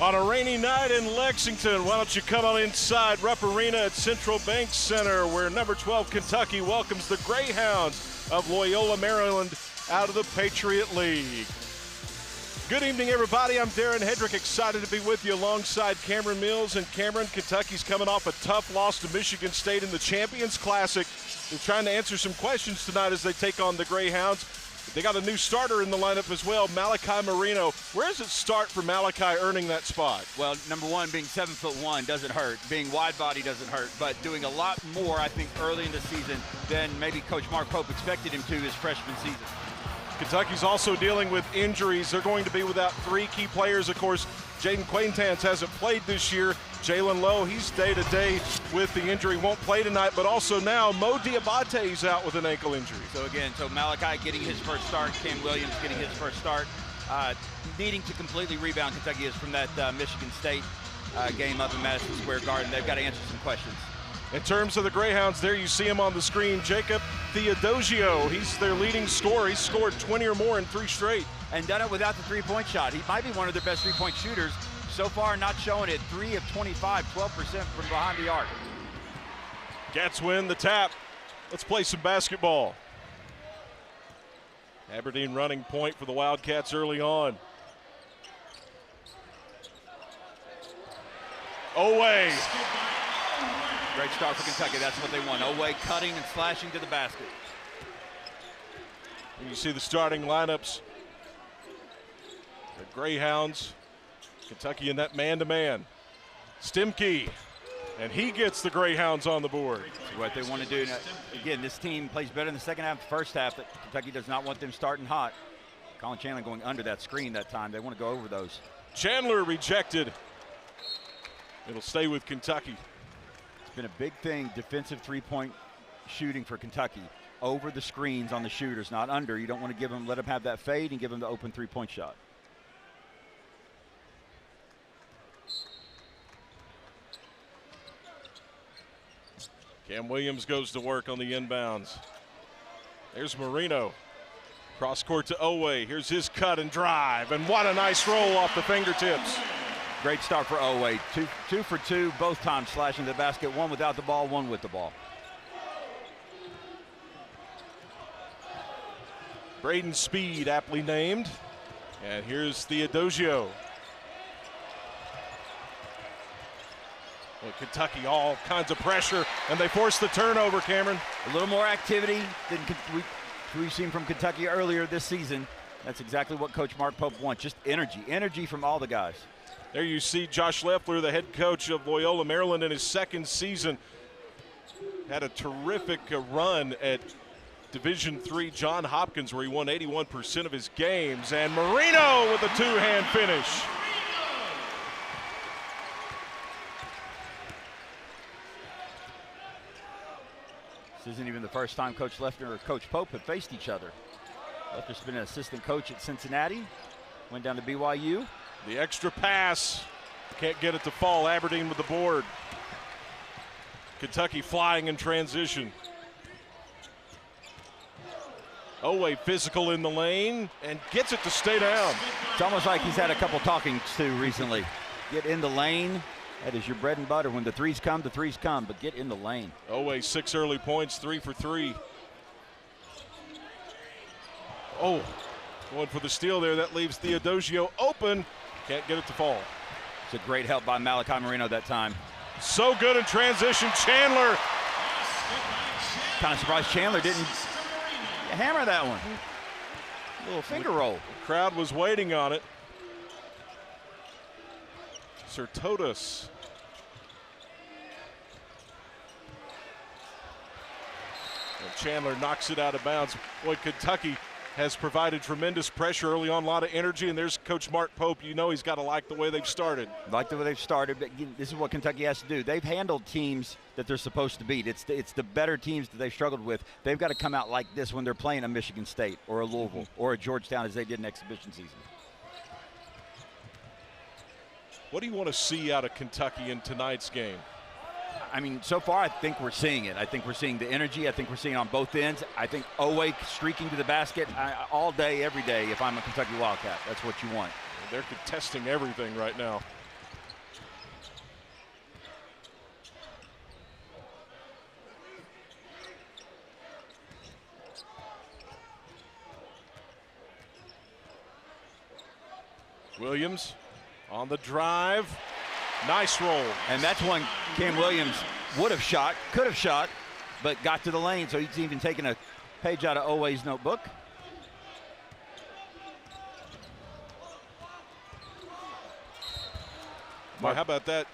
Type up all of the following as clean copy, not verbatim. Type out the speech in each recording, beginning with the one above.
On a rainy night in Lexington, why don't you come on inside Rupp Arena at Central Bank Center, where number 12 Kentucky welcomes the Greyhounds of Loyola, Maryland out of the Patriot League. Good evening, everybody. I'm Darren Hedrick, excited to be with you alongside Cameron Mills. And Cameron, Kentucky's coming off a tough loss to Michigan State in the Champions Classic. They're trying to answer some questions tonight as they take on the Greyhounds. They got a new starter in the lineup as well, Malachi Marino. Where does it start for Malachi earning that spot? Well, number one, being 7'1" doesn't hurt. Being wide body doesn't hurt, but doing a lot more, I think, early in the season than maybe Coach Mark Pope expected him to his freshman season. Kentucky's also dealing with injuries. They're going to be without three key players. Of course, Jaden Quaintance hasn't played this year. Jalen Lowe, he's day-to-day with the injury, won't play tonight. But also now, Mo Diabate's out with an ankle injury. So again, Malachi getting his first start, Cam Williams getting his first start. Needing to completely rebound, Kentucky is, from that Michigan State game up in Madison Square Garden. They've got to answer some questions. In terms of the Greyhounds, there you see him on the screen, Jacob Theodosio. He's their leading scorer. He's scored 20 or more in 3 straight. And done it without the three-point shot. He might be one of their best three-point shooters. So far, not showing it. 3 of 25, 12% from behind the arc. Cats win the tap. Let's play some basketball. Aberdeen running point for the Wildcats early on. Away. Great start for Kentucky. That's what they want. Oway cutting and slashing to the basket. And you see the starting lineups. The Greyhounds, Kentucky in that man-to-man. Stimke, and he gets the Greyhounds on the board. So what they want to do, again, this team plays better in the second half, the first half. Kentucky does not want them starting hot. Colin Chandler going under that screen that time. They want to go over those. Chandler rejected. It'll stay with Kentucky. It's been a big thing, defensive three-point shooting for Kentucky. Over the screens on the shooters, not under. You don't want to give them, let them have that fade and give them the open three-point shot. Cam Williams goes to work on the inbounds. There's Marino. Cross court to Oway. Here's his cut and drive. And what a nice roll off the fingertips. Great start for Oway. Two for two, both times slashing the basket. One without the ball, one with the ball. Braden Speed, aptly named. And here's Theodosio. Well, Kentucky, all kinds of pressure, and they force the turnover, Cameron. A little more activity than we've seen from Kentucky earlier this season. That's exactly what Coach Mark Pope wants, just energy from all the guys. There you see Josh Leffler, the head coach of Loyola, Maryland, in his second season. Had a terrific run at Division III John Hopkins, where he won 81% of his games. And Marino with a two-hand finish. This isn't even the first time Coach Leffler or Coach Pope have faced each other. Leffler's been an assistant coach at Cincinnati, went down to BYU. The extra pass, can't get it to fall. Aberdeen with the board. Kentucky flying in transition. Oway physical in the lane and gets it to stay down. It's almost like he's had a couple talkings to recently. Get in the lane. That is your bread and butter. When the threes come, but get in the lane. Oway 6 early points, 3 for 3. Oh, going for the steal there. That leaves Theodosio open. Can't get it to fall. It's a great help by Malachi Marino that time. So good in transition. Chandler. Kind of surprised Chandler didn't hammer that one. A little finger roll. The crowd was waiting on it. Sertotus. And Chandler knocks it out of bounds. Boy, Kentucky has provided tremendous pressure early on, a lot of energy, and there's Coach Mark Pope. You know he's got to like the way they've started. Like the way they've started, but this is what Kentucky has to do. They've handled teams that they're supposed to beat. It's the better teams that they've struggled with. They've got to come out like this when they're playing a Michigan State or a Louisville or a Georgetown, as they did in exhibition season. What do you want to see out of Kentucky in tonight's game? I mean, so far, I think we're seeing it. I think we're seeing the energy. I think we're seeing it on both ends. I think Oway streaking to the basket all day, every day, if I'm a Kentucky Wildcat. That's what you want. They're contesting everything right now. Williams on the drive. Nice roll. And that's one Cam Williams would have shot, could have shot, but got to the lane, so he's even taken a page out of Oweh's notebook. Well, how about that?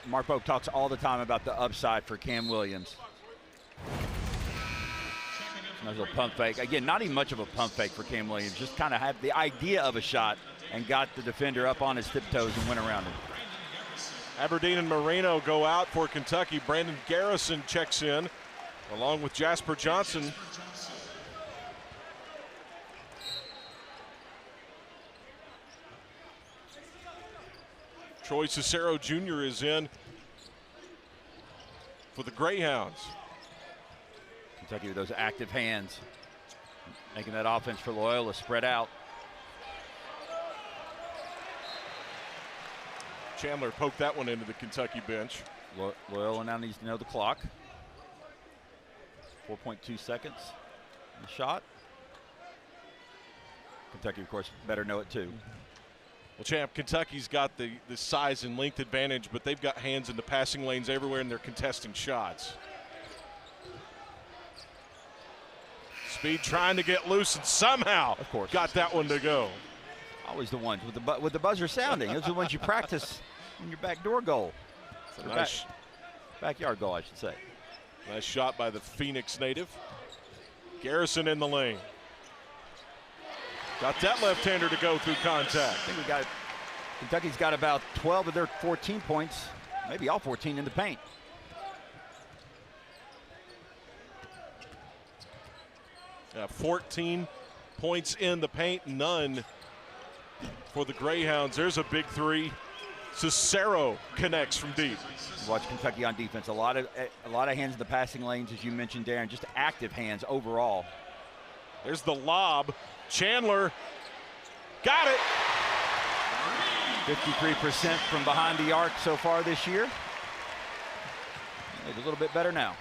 Mark Pope talks all the time about the upside for Cam Williams. Nice little pump fake. Again, not even much of a pump fake for Cam Williams. Just kind of had the idea of a shot and got the defender up on his tiptoes and went around him. Aberdeen and Moreno go out for Kentucky. Brandon Garrison checks in along with Jasper Johnson. Troy Cicero Jr. is in for the Greyhounds. Kentucky with those active hands, making that offense for Loyola spread out. Chandler poked that one into the Kentucky bench. Loyola now needs to know the clock. 4.2 seconds on the shot. Kentucky, of course, better know it too. Well, champ, Kentucky's got the size and length advantage, but they've got hands in the passing lanes everywhere, and they're contesting shots. Speed trying to get loose, and somehow, of course, got that one to go. Always the ones with the buzzer sounding. Those are the ones you practice in your backdoor goal. Nice backyard goal, I should say. Nice shot by the Phoenix native. Garrison in the lane. Got that left-hander to go through contact. I think Kentucky's got about 12 of their 14 points, maybe all 14 in the paint. Yeah, 14 points in the paint, none for the Greyhounds. There's a big three. Cicero connects from deep. Watch Kentucky on defense. A lot of hands in the passing lanes, as you mentioned, Darren. Just active hands overall. There's the lob. Chandler got it. 53% from behind the arc so far this year. Maybe a little bit better now.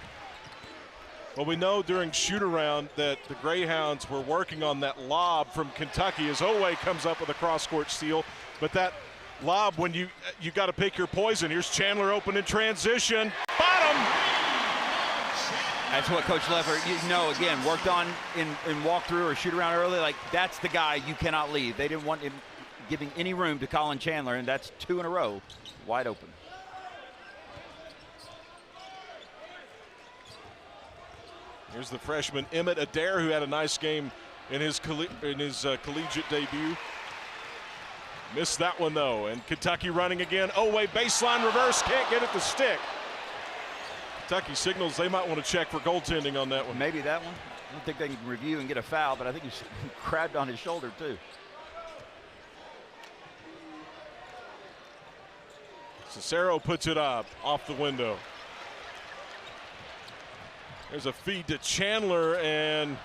Well, we know during shoot-around that the Greyhounds were working on that lob from Kentucky as Oweh comes up with a cross-court steal. But that lob, when you got to pick your poison. Here's Chandler open in transition. Bottom. That's what Coach Leffert, again, worked on in walk-through or shoot-around early. Like, that's the guy you cannot leave. They didn't want him giving any room to Colin Chandler, and that's 2 in a row, wide open. Here's the freshman Emmett Adair, who had a nice game in his collegiate debut. Missed that one though, and Kentucky running again. Oweh baseline reverse, can't get it to stick. Kentucky signals they might want to check for goaltending on that one. Maybe that one. I don't think they can review and get a foul, but I think he's grabbed on his shoulder too. Cicero puts it up off the window. There's a feed to Chandler, and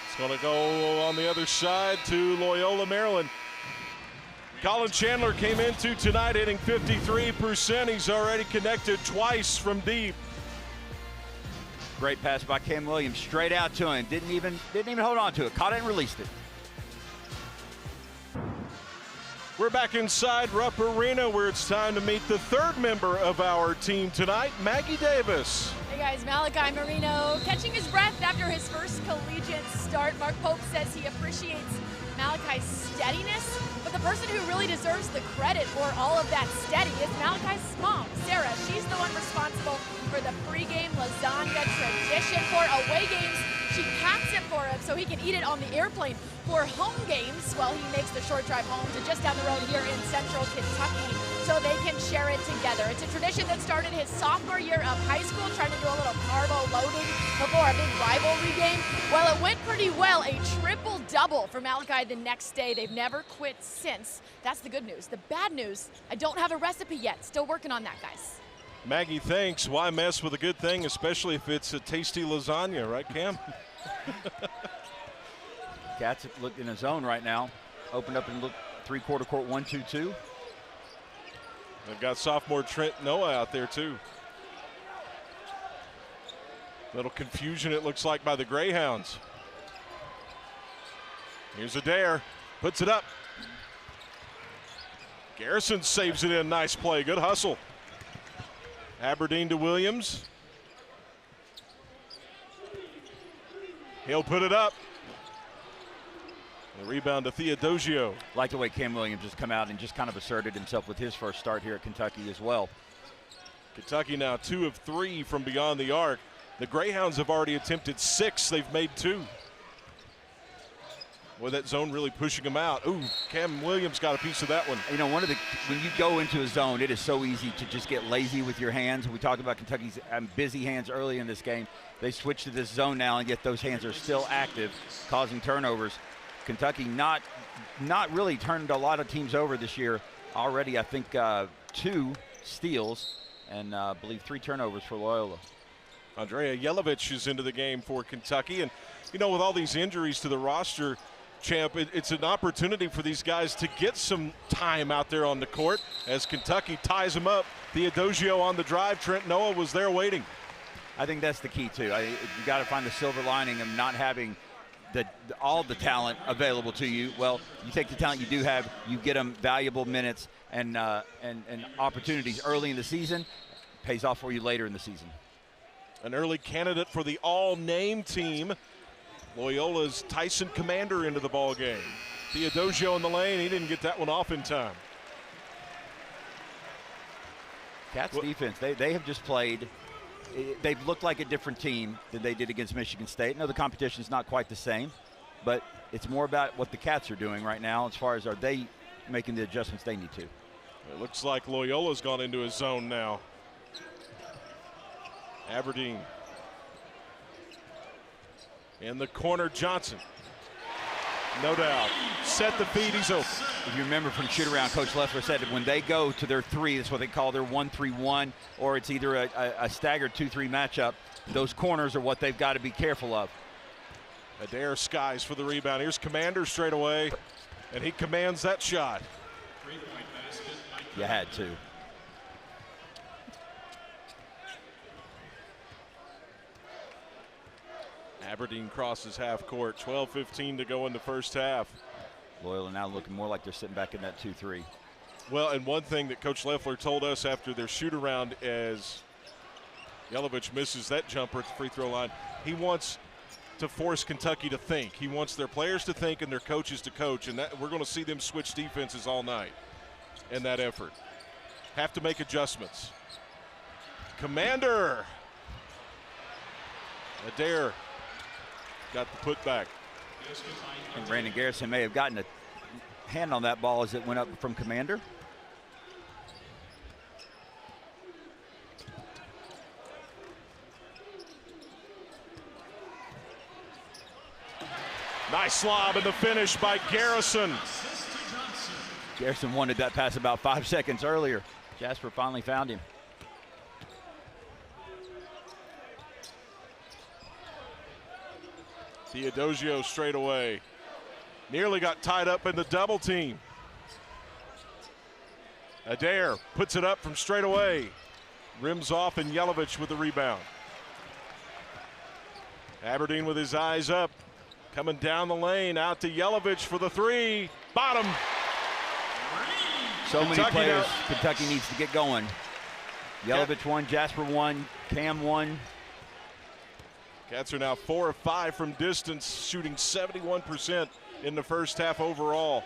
it's going to go on the other side to Loyola, Maryland. Colin Chandler came into tonight hitting 53%. He's already connected twice from deep. Great pass by Cam Williams, straight out to him. Didn't even hold on to it. Caught it and released it. We're back inside Rupp Arena, where it's time to meet the third member of our team tonight, Maggie Davis. Hey guys, Malachi Marino catching his breath after his first collegiate start. Mark Pope says he appreciates Malachi's steadiness, but the person who really deserves the credit for all of that steady is Malachi's mom, Sarah. She's the one responsible for the pregame lasagna tradition. For away games, she packs it for him so he can eat it on the airplane. For home games, well, he makes the short drive home to just down the road here in central Kentucky so they can share it together. It's a tradition that started his sophomore year of high school, trying to do a little carbo loading before a big rivalry game. Well, it went pretty well, a triple-double for Malachi the next day. They've never quit since. That's the good news. The bad news, I don't have a recipe yet. Still working on that, guys. Maggie, thanks. Why mess with a good thing, especially if it's a tasty lasagna, right, Cam? Cats look in his zone right now. Opened up and look three-quarter court 1-2-2. They've got sophomore Trent Noah out there too. Little confusion it looks like by the Greyhounds. Here's Adair, puts it up. Garrison saves it in. Nice play. Good hustle. Aberdeen to Williams. He'll put it up. The rebound to Theodosio. Like the way Cam Williams has come out and just kind of asserted himself with his first start here at Kentucky as well. Kentucky now 2 of 3 from beyond the arc. The Greyhounds have already attempted 6. They've made 2. Boy, that zone really pushing them out. Ooh, Cam Williams got a piece of that one. You know, when you go into a zone, it is so easy to just get lazy with your hands. We talked about Kentucky's busy hands early in this game. They switched to this zone now, and yet those hands are still active, causing turnovers. Kentucky not really turned a lot of teams over this year. Already, I think, 2 steals and I believe 3 turnovers for Loyola. Andrea Yelovich is into the game for Kentucky. And, you know, with all these injuries to the roster, Champ, it's an opportunity for these guys to get some time out there on the court as Kentucky ties them up. Theodosio on the drive. Trent Noah was there waiting. I think that's the key, too. You got to find the silver lining of not having all the talent available to you. Well, you take the talent you do have, you get them valuable minutes and opportunities early in the season. Pays off for you later in the season. An early candidate for the all-name team. Loyola's Tyson Commander into the ball game. Theodosio in the lane. He didn't get that one off in time. Cats defense, they have just played. They've looked like a different team than they did against Michigan State. No, the competition is not quite the same, but it's more about what the Cats are doing right now as far as are they making the adjustments they need to. It looks like Loyola's gone into his zone now. Aberdeen. In the corner, Johnson. No doubt. Set the feed, he's open. If you remember from shoot-around, Coach Leffler said that when they go to their 3, that's what they call their 1-3-1, or it's either a staggered 2-3 matchup. Those corners are what they've got to be careful of. Adair skies for the rebound. Here's Commander straight away, and he commands that shot. You had to. Aberdeen crosses half court. 12:15 to go in the first half. Loyola now looking more like they're sitting back in that 2-3. Well, and one thing that Coach Leffler told us after their shoot-around as Yelovich misses that jumper at the free throw line, he wants to force Kentucky to think. He wants their players to think and their coaches to coach, and that, we're going to see them switch defenses all night in that effort. Have to make adjustments. Commander. Adair got the putback. And Brandon Garrison may have gotten a hand on that ball as it went up from Commander. Nice lob in the finish by Garrison. Garrison wanted that pass about 5 seconds earlier. Jasper finally found him. Theodosio straight away. Nearly got tied up in the double team. Adair puts it up from straight away. Rims off, and Yelovich with the rebound. Aberdeen with his eyes up. Coming down the lane, out to Yelovich for the 3. Bottom. So many players Kentucky needs to get going. Yelovich 1, Jasper 1, Cam 1. Cats are now 4 of 5 from distance, shooting 71% in the first half overall.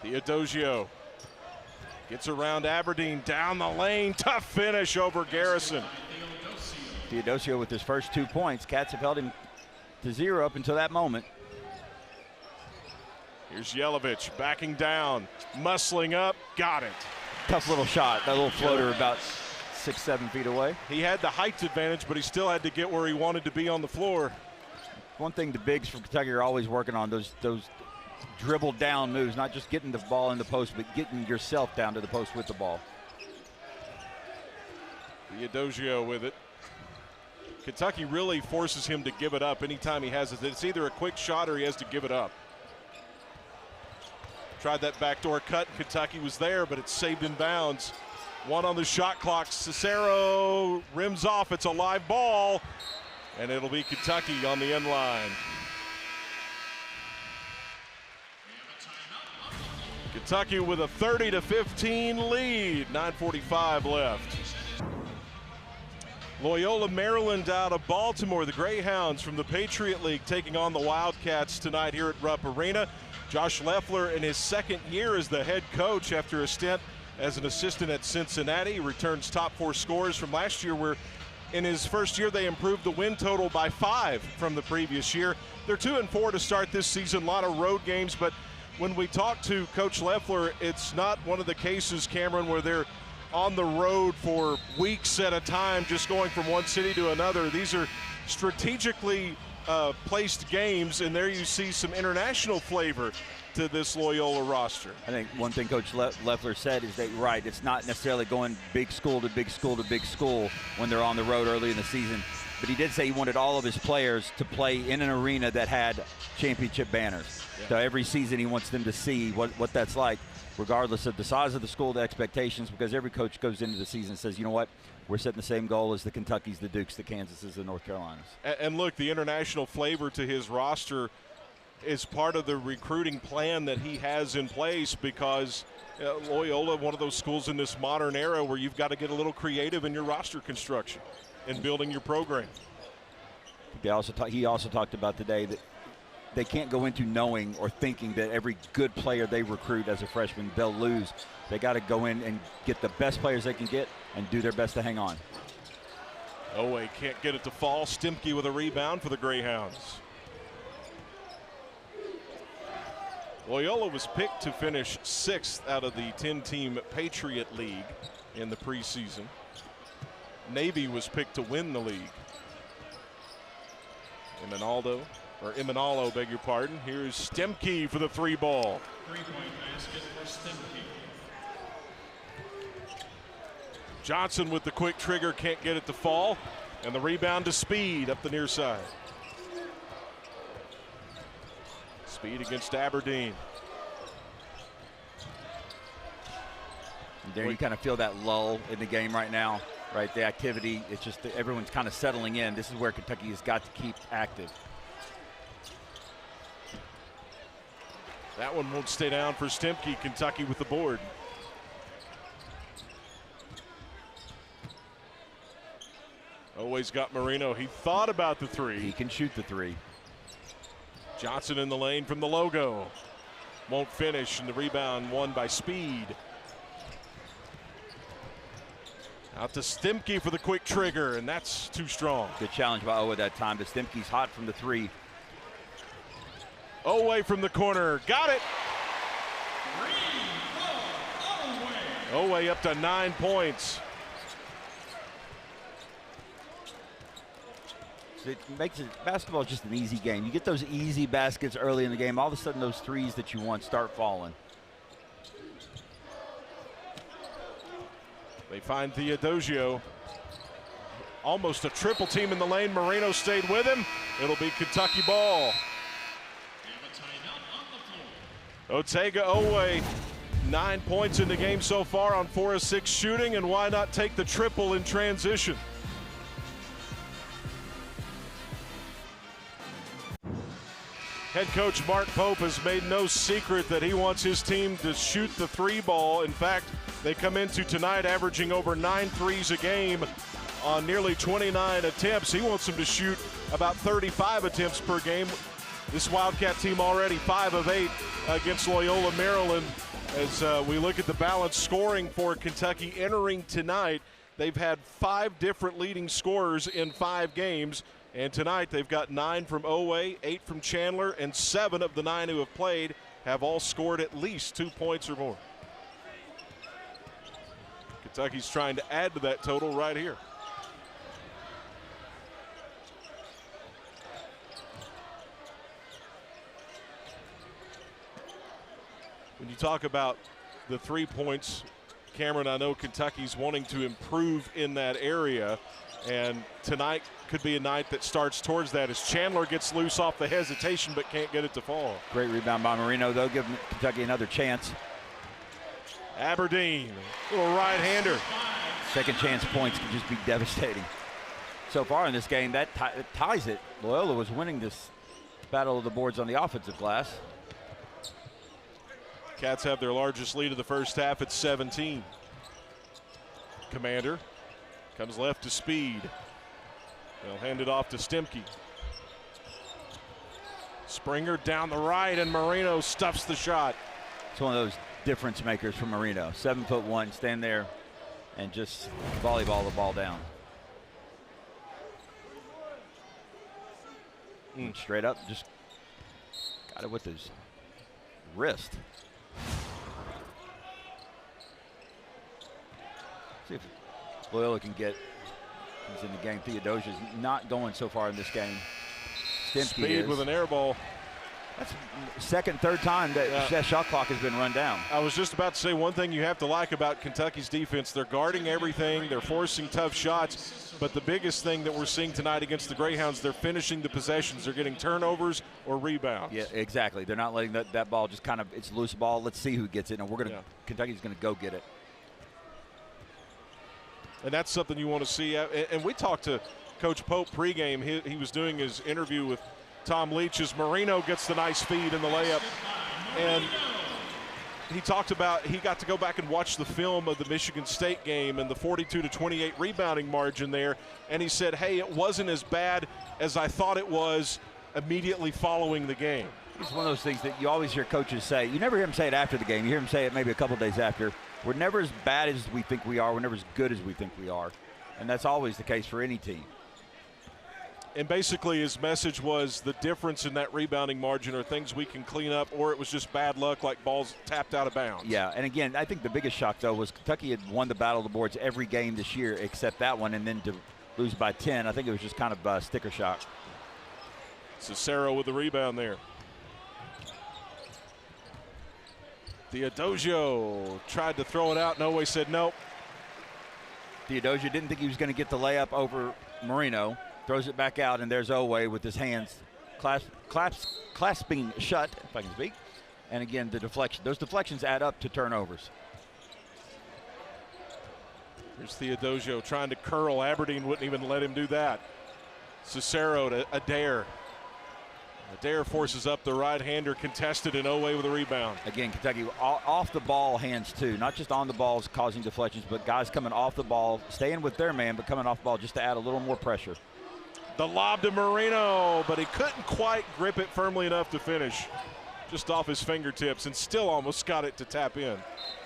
Theodosio gets around Aberdeen, down the lane, tough finish over Garrison. Theodosio with his first 2 points. Cats have held him to 0 up until that moment. Here's Yelovich backing down, muscling up, got it. Tough little shot, that little floater about 6-7 feet away. He had the height advantage, but he still had to get where he wanted to be on the floor. One thing the bigs from Kentucky are always working on, those dribble down moves, not just getting the ball in the post, but getting yourself down to the post with the ball. Theodosio with it. Kentucky really forces him to give it up anytime he has it. It's either a quick shot or he has to give it up. Tried that backdoor cut. Kentucky was there, but it's saved in bounds. 1 on the shot clock. Cicero rims off. It's a live ball, and it'll be Kentucky on the end line. Kentucky with a 30-15 lead, 9:45 left. Loyola Maryland out of Baltimore, the Greyhounds from the Patriot League taking on the Wildcats tonight here at Rupp Arena. Josh Loeffler in his second year as the head coach after a stint as an assistant at Cincinnati. He returns top 4 scorers from last year, where in his first year they improved the win total by 5 from the previous year. They're 2-4 to start this season, a lot of road games, but when we talk to Coach Loeffler, it's not one of the cases, Cameron, where they're on the road for weeks at a time, just going from one city to another. These are strategically placed games, and there you see some international flavor to this Loyola roster. I think one thing Coach Loeffler said is that, right, it's not necessarily going big school to big school to big school when they're on the road early in the season. But he did say he wanted all of his players to play in an arena that had championship banners. Yeah. So every season he wants them to see what that's like, regardless of the size of the school, the expectations, because every coach goes into the season and says, you know what, we're setting the same goal as the Kentuckys, the Dukes, the Kansases, the North Carolinas. And look, the international flavor to his roster is part of the recruiting plan that he has in place, because Loyola, one of those schools in this modern era where you've got to get a little creative in your roster construction and building your program. He also talked about today that they can't go into knowing or thinking that every good player they recruit as a freshman, they'll lose. They got to go in and get the best players they can get and do their best to hang on. Owe can't get it to fall. Stimke with a rebound for the Greyhounds. Loyola was picked to finish 6th out of the 10-team Patriot League in the preseason. Navy was picked to win the league. Imanalo, beg your pardon. Here's Stemke for the 3-ball. 3-point basket for Stemke. Johnson with the quick trigger, can't get it to fall. And the rebound to Speed up the near side. Speed against Aberdeen. And there you kind of feel that lull in the game right now, right? The activity, it's just everyone's kind of settling in. This is where Kentucky has got to keep active. That one won't stay down for Stemke. Kentucky with the board. Always got Marino. He thought about the 3. He can shoot the 3. Johnson in the lane from the logo. Won't finish, and the rebound won by Speed. Out to Stemke for the quick trigger, and that's too strong. Good challenge by Owe at that time, but Stemke's hot from the 3. Owe from the corner, got it. Owe up to 9 points. It makes it, basketball is just an easy game. You get those easy baskets early in the game, all of a sudden those 3s that you want start falling. They find Theodosio. Almost a triple team in the lane. Marino stayed with him. It'll be Kentucky ball. Otega Owe, 9 points in the game so far on 4 of 6 shooting, and why not take the triple in transition? Head coach Mark Pope has made no secret that he wants his team to shoot the 3-ball. In fact, they come into tonight averaging over 9 threes a game on nearly 29 attempts. He wants them to shoot about 35 attempts per game. This Wildcat team already 5 of 8 against Loyola Maryland. As we look at the balanced scoring for Kentucky entering tonight, they've had 5 different leading scorers in 5 games. And tonight they've got 9 from Owe, 8 from Chandler, and 7 of the 9 who have played have all scored at least 2 points or more. Kentucky's trying to add to that total right here. When you talk about the 3 points, Cameron, I know Kentucky's wanting to improve in that area, and tonight could be a night that starts towards that as Chandler gets loose off the hesitation but can't get it to fall. Great rebound by Marino, though, giving Kentucky another chance. Aberdeen, little right-hander. Second chance points can just be devastating. So far in this game, that ties it. Loyola was winning this battle of the boards on the offensive glass. Cats have their largest lead of the first half at 17. Commander comes left to Speed. They'll hand it off to Stemke. Springer down the right, and Marino stuffs the shot. It's one of those difference makers for Marino. 7'1", stand there and just volleyball the ball down. Straight up, just got it with his wrist. See if Loyola can get, he's in the game. Theodosia's not going so far in this game. Stemke Speed is. with an air ball. That's second, third time that that shot clock has been run down. I was just about to say, one thing you have to like about Kentucky's defense, they're guarding everything, they're forcing tough shots, but the biggest thing that we're seeing tonight against the Greyhounds, they're finishing the possessions. They're getting turnovers or rebounds. Yeah, exactly. They're not letting that ball just kind of, it's loose ball. Let's see who gets it, and we're going to, Kentucky's going to go get it. And that's something you want to see. And we talked to Coach Pope pregame. He was doing his interview with Tom Leach as Marino gets the nice feed in the layup. And he talked about he got to go back and watch the film of the Michigan State game and the 42-28 rebounding margin there. And he said, hey, it wasn't as bad as I thought it was immediately following the game. It's one of those things that you always hear coaches say. You never hear them say it after the game. You hear them say it maybe a couple days after. We're never as bad as we think we are. We're never as good as we think we are. And that's always the case for any team. And basically his message was the difference in that rebounding margin are things we can clean up, or it was just bad luck, like balls tapped out of bounds. Yeah, and again, I think the biggest shock, though, was Kentucky had won the battle of the boards every game this year except that one, and then to lose by 10, I think it was just kind of a sticker shock. Cicero with the rebound there. Theodosia tried to throw it out. Noe said nope. Theodosia didn't think he was going to get the layup over Marino. Throws it back out, and there's Owe with his hands clasping shut, if I can speak. And again, the deflection. Those deflections add up to turnovers. Here's Theodosia trying to curl. Aberdeen wouldn't even let him do that. Cicero to Adair. Adair forces up the right-hander, contested, and Owe with a rebound. Again, Kentucky off the ball hands too, not just on the balls causing deflections, but guys coming off the ball, staying with their man, but coming off the ball just to add a little more pressure. The lob to Marino, but he couldn't quite grip it firmly enough to finish. Just off his fingertips, and still almost got it to tap in.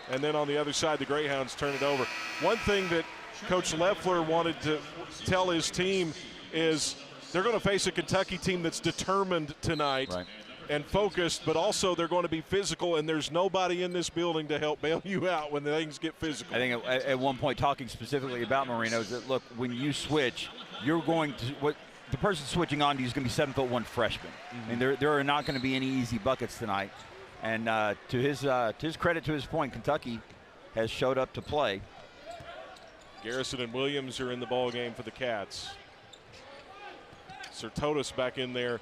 And then on the other side, the Greyhounds turn it over. One thing that Coach Leffler wanted to tell his team is they're going to face a Kentucky team that's determined tonight and focused, but also they're going to be physical, and there's nobody in this building to help bail you out when things get physical. I think at one point, talking specifically about Marino, is that, look, when you switch, you're going to the person switching on to you is going to be 7'1" freshman. I mean, there are not going to be any easy buckets tonight. And to his credit, to his point, Kentucky has showed up to play. Garrison and Williams are in the ball game for the Cats. Sertotis back in there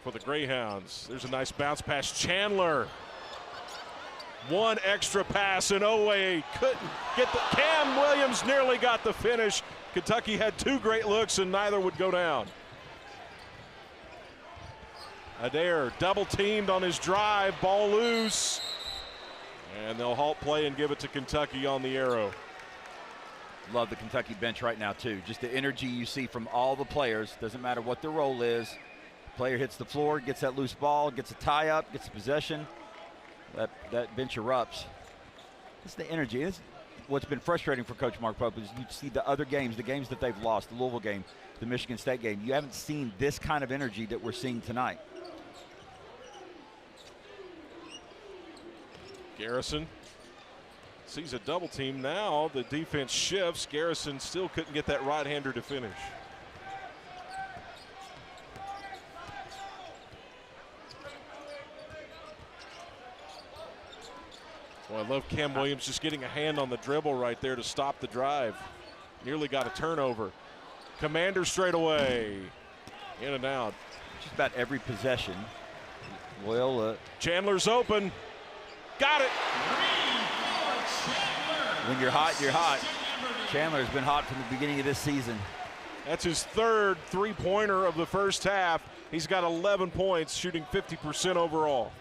for the Greyhounds. There's a nice bounce pass. Chandler. One extra pass, and Owe couldn't get the. Cam Williams nearly got the finish. Kentucky had two great looks, and neither would go down. Adair double teamed on his drive, ball loose. And they'll halt play and give it to Kentucky on the arrow. Love the Kentucky bench right now, too. Just the energy you see from all the players. Doesn't matter what their role is. Player hits the floor, gets that loose ball, gets a tie-up, gets a possession. That bench erupts. It's the energy. It's what's been frustrating for Coach Mark Pope is you see the other games, the games that they've lost, the Louisville game, the Michigan State game. You haven't seen this kind of energy that we're seeing tonight. Garrison sees a double team. Now the defense shifts. Garrison still couldn't get that right-hander to finish. Well, I love Cam Williams just getting a hand on the dribble right there to stop the drive. Nearly got a turnover. Commander straight away. In and out. Just about every possession. Loyola. Chandler's open. Got it. When you're hot, you're hot. Chandler's been hot from the beginning of this season. That's his third three-pointer of the first half. He's got 11 points, shooting 50% overall.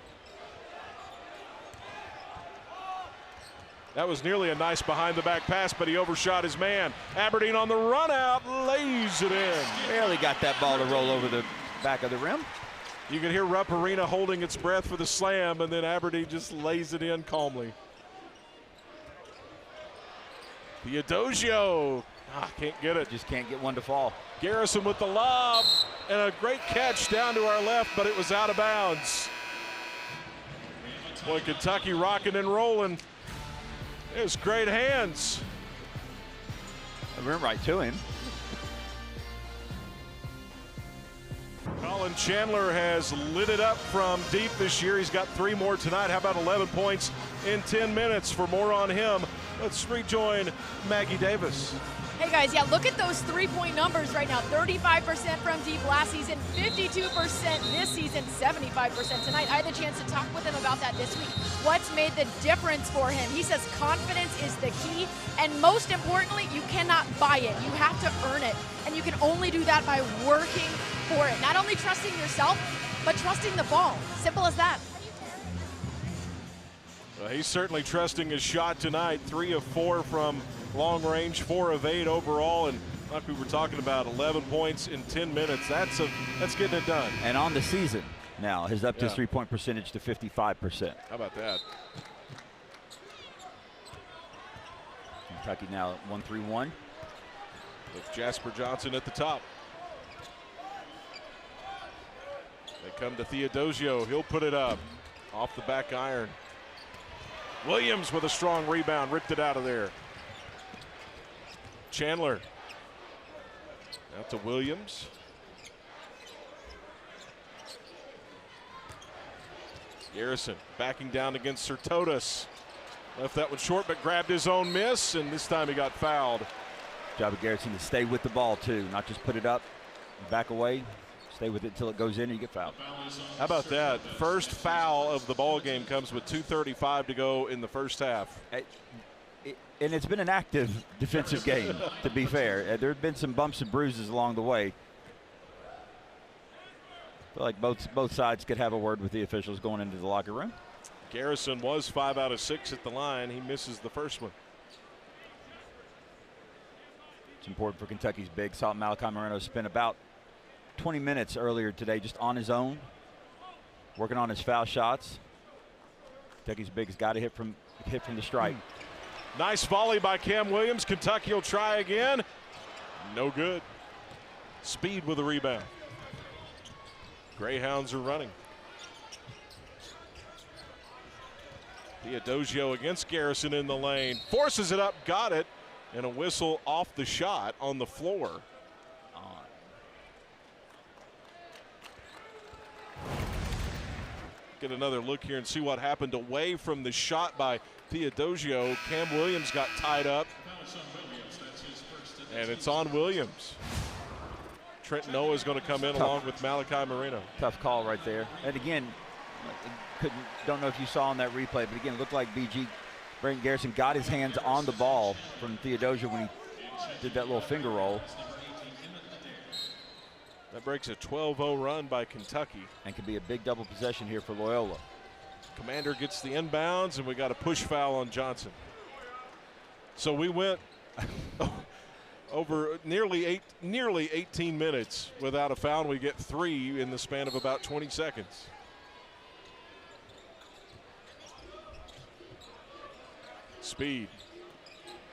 That was nearly a nice behind-the-back pass, but he overshot his man. Aberdeen on the run out, lays it in. Barely got that ball to roll over the back of the rim. You can hear Rupp Arena holding its breath for the slam, and then Aberdeen just lays it in calmly. Theodosio, can't get it. Just can't get one to fall. Garrison with the lob, and a great catch down to our left, but it was out of bounds. Boy, Kentucky rocking and rolling. It's great hands. I went right to him. Colin Chandler has lit it up from deep this year. He's got 3 more tonight. How about 11 points in 10 minutes? For more on him, let's rejoin Maggie Davis. Hey guys, yeah, look at those 3-point numbers right now. 35% from deep last season, 52% this season, 75% tonight. I had the chance to talk with him about that this week. What's made the difference for him? He says confidence is the key, and most importantly, you cannot buy it. You have to earn it, and you can only do that by working for it. Not only trusting yourself, but trusting the ball. Simple as that. Well, he's certainly trusting his shot tonight. 3 of 4 from long range, 4 of 8 overall, and like we were talking about, 11 points in 10 minutes. That's getting it done. And on the season now, his up to 3-point percentage to 55%. How about that? Kentucky now at 1-3-1. With Jasper Johnson at the top. They come to Theodosio. He'll put it up off the back iron. Williams with a strong rebound, ripped it out of there. Chandler. Out to Williams. Garrison backing down against Sertotis. Left that one short, but grabbed his own miss, and this time he got fouled. Job of Garrison to stay with the ball too, not just put it up, back away, stay with it until it goes in and you get fouled. How about that? First foul of the ball game comes with 2:35 to go in the first half. And it's been an active defensive game, to be fair. There have been some bumps and bruises along the way. I feel like both sides could have a word with the officials going into the locker room. Garrison was 5 out of 6 at the line. He misses the first one. It's important for Kentucky's big. Saw Malachi Moreno spend about 20 minutes earlier today just on his own, working on his foul shots. Kentucky's big has got to hit from the stripe. Nice volley by Cam Williams. Kentucky will try again. No good. Speed with a rebound. Greyhounds are running. Theodosio against Garrison in the lane. Forces it up, got it, and a whistle off the shot on the floor. Get another look here and see what happened away from the shot by Theodosio. Cam Williams got tied up, and it's on Williams. Trent Noah is going to come in along with Malachi Moreno. Tough call right there. And again, don't know if you saw on that replay, but again, it looked like Brandon Garrison got his hands on the ball from Theodosio when he did that little finger roll. That breaks a 12-0 run by Kentucky. And could be a big double possession here for Loyola. Commander gets the inbounds, and we got a push foul on Johnson. So we went over nearly 18 minutes without a foul. We get 3 in the span of about 20 seconds. Speed.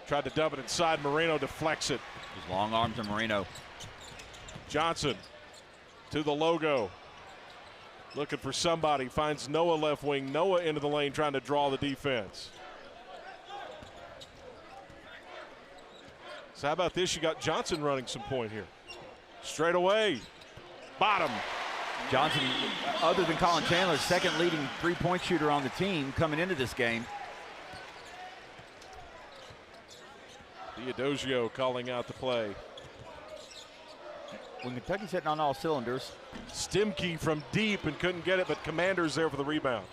Tried to dump it inside. Moreno deflects it. His long arms to Moreno. Johnson to the logo. Looking for somebody. Finds Noah left wing. Noah into the lane trying to draw the defense. So how about this? You got Johnson running some point here. Straight away. Bottom. Johnson, other than Colin Chandler, second leading three-point shooter on the team coming into this game. Theodosio calling out the play. When Kentucky's hitting on all cylinders. Stimke from deep and couldn't get it, but Commander's there for the rebound.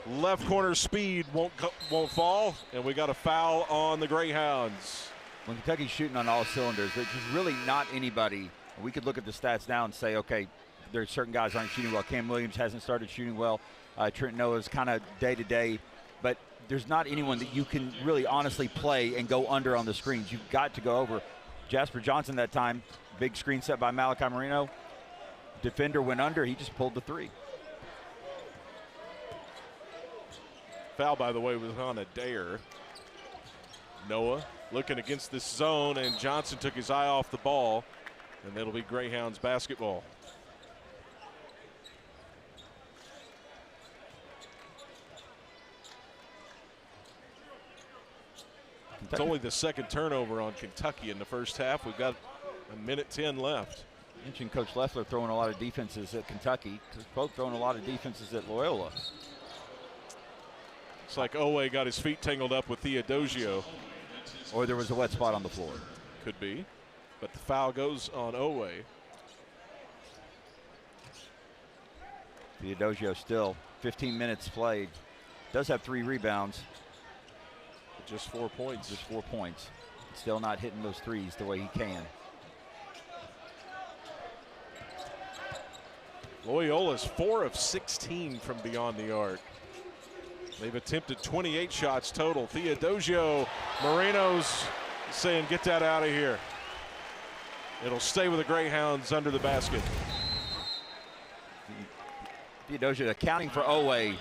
Left corner Speed won't fall, and we got a foul on the Greyhounds. When Kentucky's shooting on all cylinders, there's really not anybody. We could look at the stats now and say, okay, there's certain guys aren't shooting well. Cam Williams hasn't started shooting well. Trent Noah's kind of day-to-day. But there's not anyone that you can really honestly play and go under on the screens. You've got to go over. Jasper Johnson that time, big screen set by Malachi Marino. Defender went under, he just pulled the three. Foul, by the way, was on a dare. Noah looking against this zone, and Johnson took his eye off the ball, and it'll be Greyhounds basketball. It's only the second turnover on Kentucky in the first half. We've got a minute 10 left. Mentioned Coach Leffler throwing a lot of defenses at Kentucky. Coach Pope throwing a lot of defenses at Loyola. It's like Owe got his feet tangled up with Theodosio. Or there was a wet spot on the floor. Could be, but the foul goes on Owe. Theodosio still 15 minutes played. Does have 3 rebounds. Just 4 points. Just 4 points. Still not hitting those threes the way he can. Loyola's 4 of 16 from beyond the arc. They've attempted 28 shots total. Theodosio, Marino's saying, get that out of here. It'll stay with the Greyhounds under the basket. Theodosio accounting for Owe,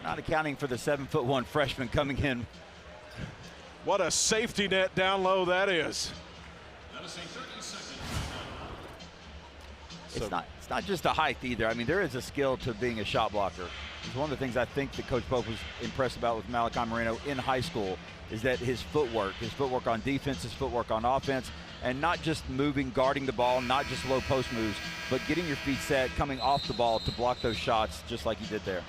not accounting for the 7'1" freshman coming in. What a safety net down low that is. It's not just the height either. I mean, there is a skill to being a shot blocker. It's one of the things I think that Coach Pope was impressed about with Malachi Marino in high school is that his footwork on defense, his footwork on offense, and not just moving, guarding the ball, not just low post moves, but getting your feet set, coming off the ball to block those shots just like he did there.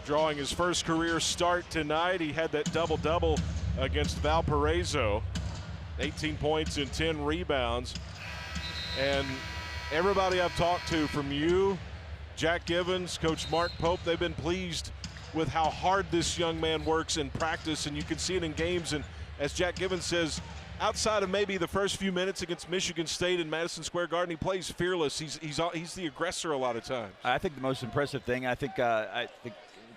Drawing his first career start tonight. He had that double-double against Valparaiso. 18 points and 10 rebounds. And everybody I've talked to, from you, Jack Givens, Coach Mark Pope, they've been pleased with how hard this young man works in practice, and you can see it in games. And as Jack Givens says, outside of maybe the first few minutes against Michigan State in Madison Square Garden, he plays fearless. He's the aggressor a lot of times. I think the most impressive thing, I think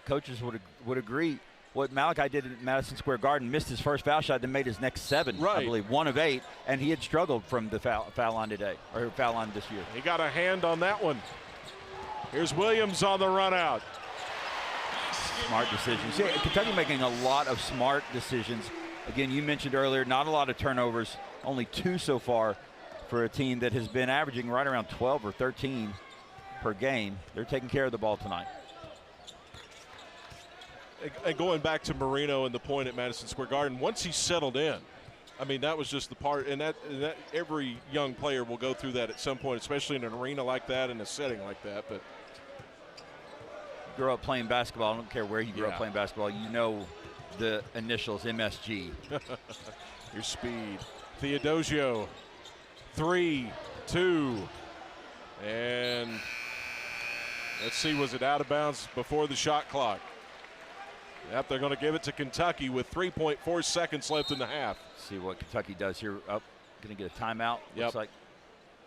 coaches would agree, what Malachi did in Madison Square Garden, missed his first foul shot, then made his next 7, right. I believe, 1 of 8, and he had struggled from the foul line today, or foul line this year. He got a hand on that one. Here's Williams on the run out. Smart decisions. See, Kentucky making a lot of smart decisions. Again, you mentioned earlier, not a lot of turnovers, only 2 so far for a team that has been averaging right around 12 or 13 per game. They're taking care of the ball tonight. And going back to Marino and the point at Madison Square Garden, once he settled in, I mean, that was just the part, and that every young player will go through that at some point, especially in an arena like that, in a setting like that. But grew up playing basketball. I don't care where you grew up playing basketball. You know the initials MSG. Your speed. Theodosio, 3, 2, and let's see, was it out of bounds before the shot clock? Yep, they're going to give it to Kentucky with 3.4 seconds left in the half. See what Kentucky does here. Going to get a timeout. Yep. Looks like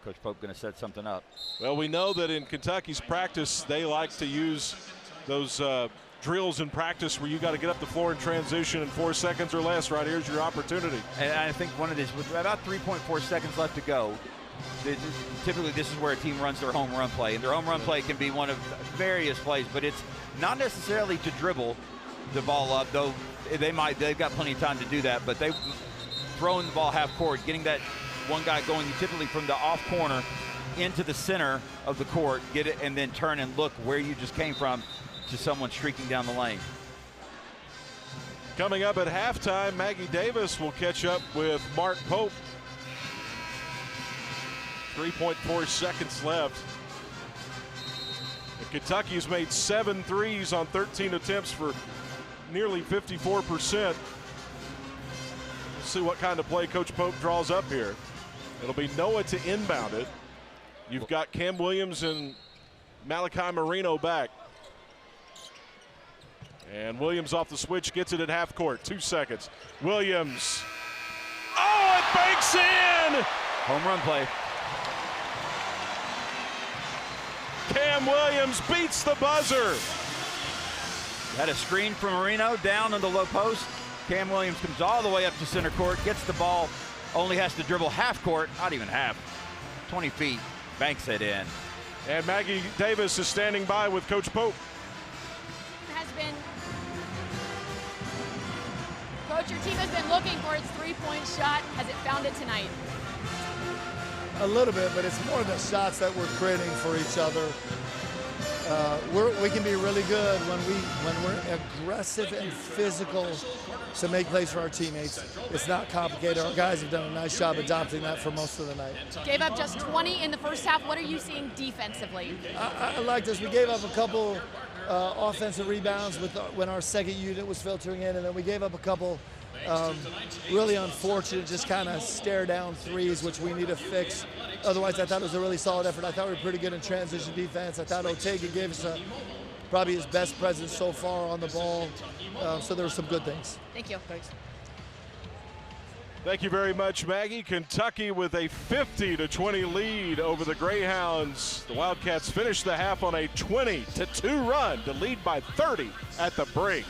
Coach Pope going to set something up. Well, we know that in Kentucky's practice, they like to use those drills in practice where you got to get up the floor in transition in 4 seconds or less. Right, here's your opportunity. And I think one of these, with about 3.4 seconds left to go, typically this is where a team runs their home run play. And their home run play can be one of various plays, but it's not necessarily to dribble the ball up, though they've got plenty of time to do that, but they throwing the ball half court, getting that one guy going typically from the off corner into the center of the court, get it, and then turn and look where you just came from to someone streaking down the lane. Coming up at halftime, Maggie Davis will catch up with Mark Pope. 3.4 seconds left. And Kentucky's made 7 threes on 13 attempts for nearly 54%. Let's see what kind of play Coach Pope draws up here. It'll be Noah to inbound it. You've got Cam Williams and Malachi Marino back. And Williams off the switch, gets it at half court. 2 seconds. Williams. Oh, it banks in! Home run play. Cam Williams beats the buzzer. Had a screen from Marino down on the low post. Cam Williams comes all the way up to center court, gets the ball, only has to dribble half court, not even half, 20 feet, banks it in. And Maggie Davis is standing by with Coach Pope. Coach, your team has been looking for its three-point shot. Has it found it tonight? A little bit, but it's more the shots that we're creating for each other. We can be really good when we're aggressive and physical to make plays for our teammates. It's not complicated. Our guys have done a nice job adopting that for most of the night. Gave up just 20 in the first half. What are you seeing defensively? I like this. We gave up a couple offensive rebounds when our second unit was filtering in, and then we gave up a couple really unfortunate, just kind of stare down threes, which we need to fix. Otherwise, I thought it was a really solid effort. I thought we were pretty good in transition defense. I thought Ortega gave us probably his best presence so far on the ball. So there were some good things. Thank you. Thanks. Thank you very much, Maggie. Kentucky with a 50-20 lead over the Greyhounds. The Wildcats finished the half on a 20-2 run to lead by 30 at the break.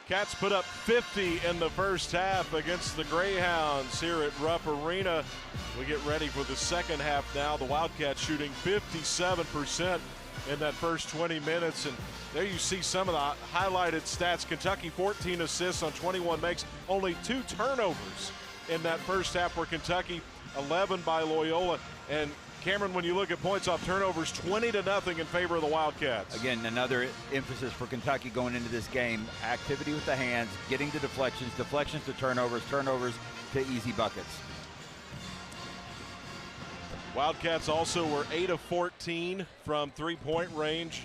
Cats put up 50 in the first half against the Greyhounds here at Rupp Arena. We get ready for the second half now. The Wildcats shooting 57% in that first 20 minutes. And there you see some of the highlighted stats. Kentucky 14 assists on 21 makes, only 2 turnovers in that first half for Kentucky, 11 by Loyola. And Cameron, when you look at points off turnovers, 20-0 in favor of the Wildcats. Again, another emphasis for Kentucky going into this game. Activity with the hands, getting to deflections, deflections to turnovers, turnovers to easy buckets. Wildcats also were 8 of 14 from three-point range,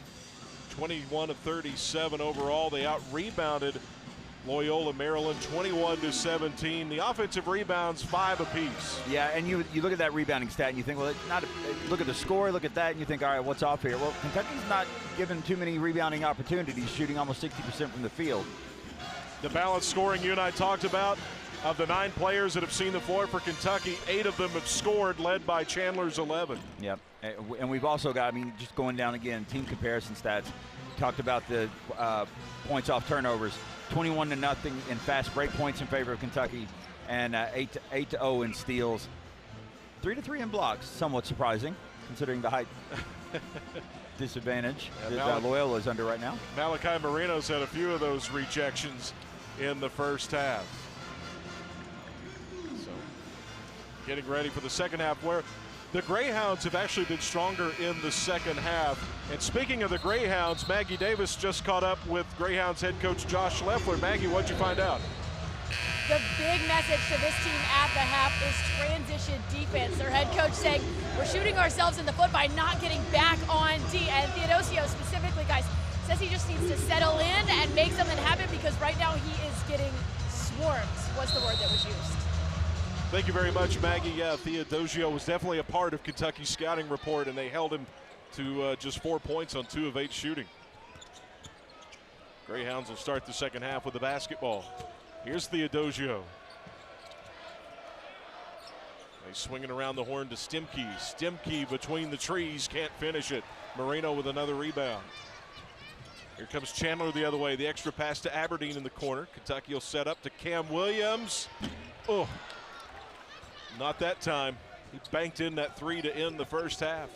21 of 37 overall. They out-rebounded Loyola Maryland 21-17. The offensive rebounds 5 apiece. Yeah, and you look at that rebounding stat and you think, well, look at the score, look at that, and you think, all right, what's off here? Well, Kentucky's not given too many rebounding opportunities, shooting almost 60% from the field. The balanced scoring you and I talked about, of the 9 players that have seen the floor for Kentucky, 8 of them have scored, led by Chandler's 11. Yep, and we've also got, I mean, just going down again, team comparison stats. Talked about the points off turnovers. 21-0 in fast break points in favor of Kentucky, and 8-0 in steals. 3-3 in blocks, somewhat surprising considering the height disadvantage that Loyola is under right now. Malachi Marino's had a few of those rejections in the first half. So getting ready for the second half, where the Greyhounds have actually been stronger in the second half. And speaking of the Greyhounds, Maggie Davis just caught up with Greyhounds head coach Josh Leffler. Maggie, what'd you find out? The big message to this team at the half is transition defense. Their head coach saying, we're shooting ourselves in the foot by not getting back on D. And Theodosio specifically, guys, says he just needs to settle in and make something happen, because right now he is getting swarmed, was the word that was used. Thank you very much, Maggie. Yeah, Theodosio was definitely a part of Kentucky's scouting report, and they held him to just 4 points on 2 of 8 shooting. Greyhounds will start the second half with the basketball. Here's Theodosio. He's swinging around the horn to Stemke. Stemke between the trees, can't finish it. Marino with another rebound. Here comes Chandler the other way. The extra pass to Aberdeen in the corner. Kentucky will set up to Cam Williams. Oh. Not that time. He banked in that 3 to end the first half.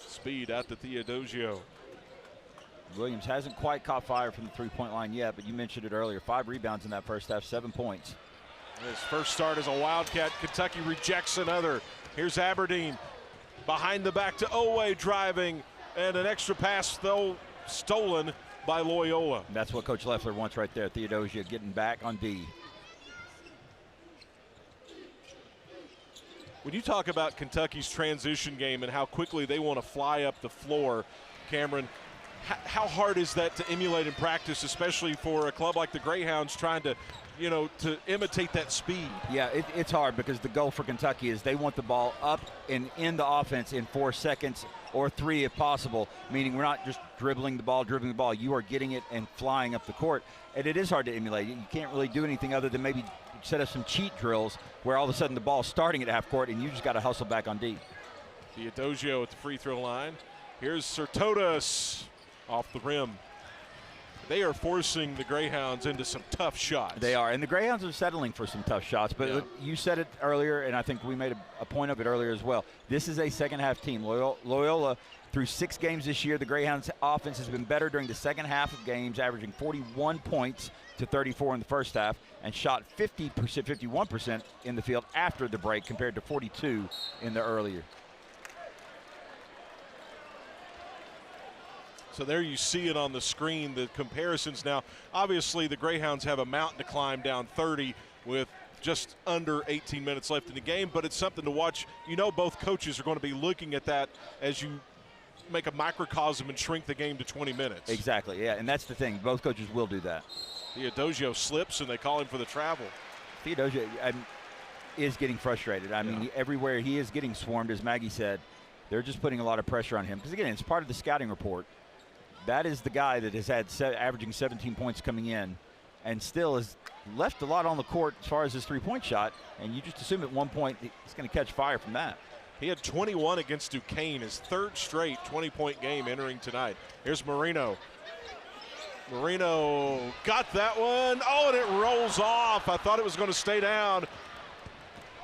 Speed out to Theodosio. Williams hasn't quite caught fire from the three-point line yet, but you mentioned it earlier. 5 rebounds in that first half, 7 points. His first start as a Wildcat. Kentucky rejects another. Here's Aberdeen behind the back to Owe, driving, and an extra pass though stolen by Loyola. That's what Coach Leffler wants right there. Theodosio getting back on D. When you talk about Kentucky's transition game and how quickly they want to fly up the floor, Cameron, how hard is that to emulate in practice, especially for a club like the Greyhounds trying to, to imitate that speed? Yeah, it's hard, because the goal for Kentucky is they want the ball up and in the offense in 4 seconds or 3 if possible, meaning we're not just dribbling the ball. You are getting it and flying up the court. And it is hard to emulate. You can't really do anything other than maybe set up some cheat drills where all of a sudden the ball's starting at half court and you just got to hustle back on D. Theodosio at the free throw line. Here's Sertotis off the rim. They are forcing the Greyhounds into some tough shots. They are, and the Greyhounds are settling for some tough shots. But yeah. You said it earlier, and I think we made a point of it earlier as well. This is a second-half team. Loyola, through 6 games this year, the Greyhounds' offense has been better during the second half of games, averaging 41 points to 34 in the first half, and shot 51% in the field after the break compared to 42 in the earlier. So there you see it on the screen, the comparisons. Now, obviously, the Greyhounds have a mountain to climb down 30 with just under 18 minutes left in the game, but it's something to watch. You know, both coaches are going to be looking at that as you make a microcosm and shrink the game to 20 minutes. Exactly, yeah, and that's the thing. Both coaches will do that. Theodosio slips, and they call him for the travel. Theodosio is getting frustrated. I mean, everywhere he is getting swarmed, as Maggie said. They're just putting a lot of pressure on him. Because, again, it's part of the scouting report. That is the guy that has had averaging 17 points coming in and still has left a lot on the court as far as his three-point shot, and you just assume at one point he's going to catch fire from that. He had 21 against Duquesne, his 3rd straight 20-point game entering tonight. Here's Marino. Marino got that one. Oh, and it rolls off. I thought it was going to stay down.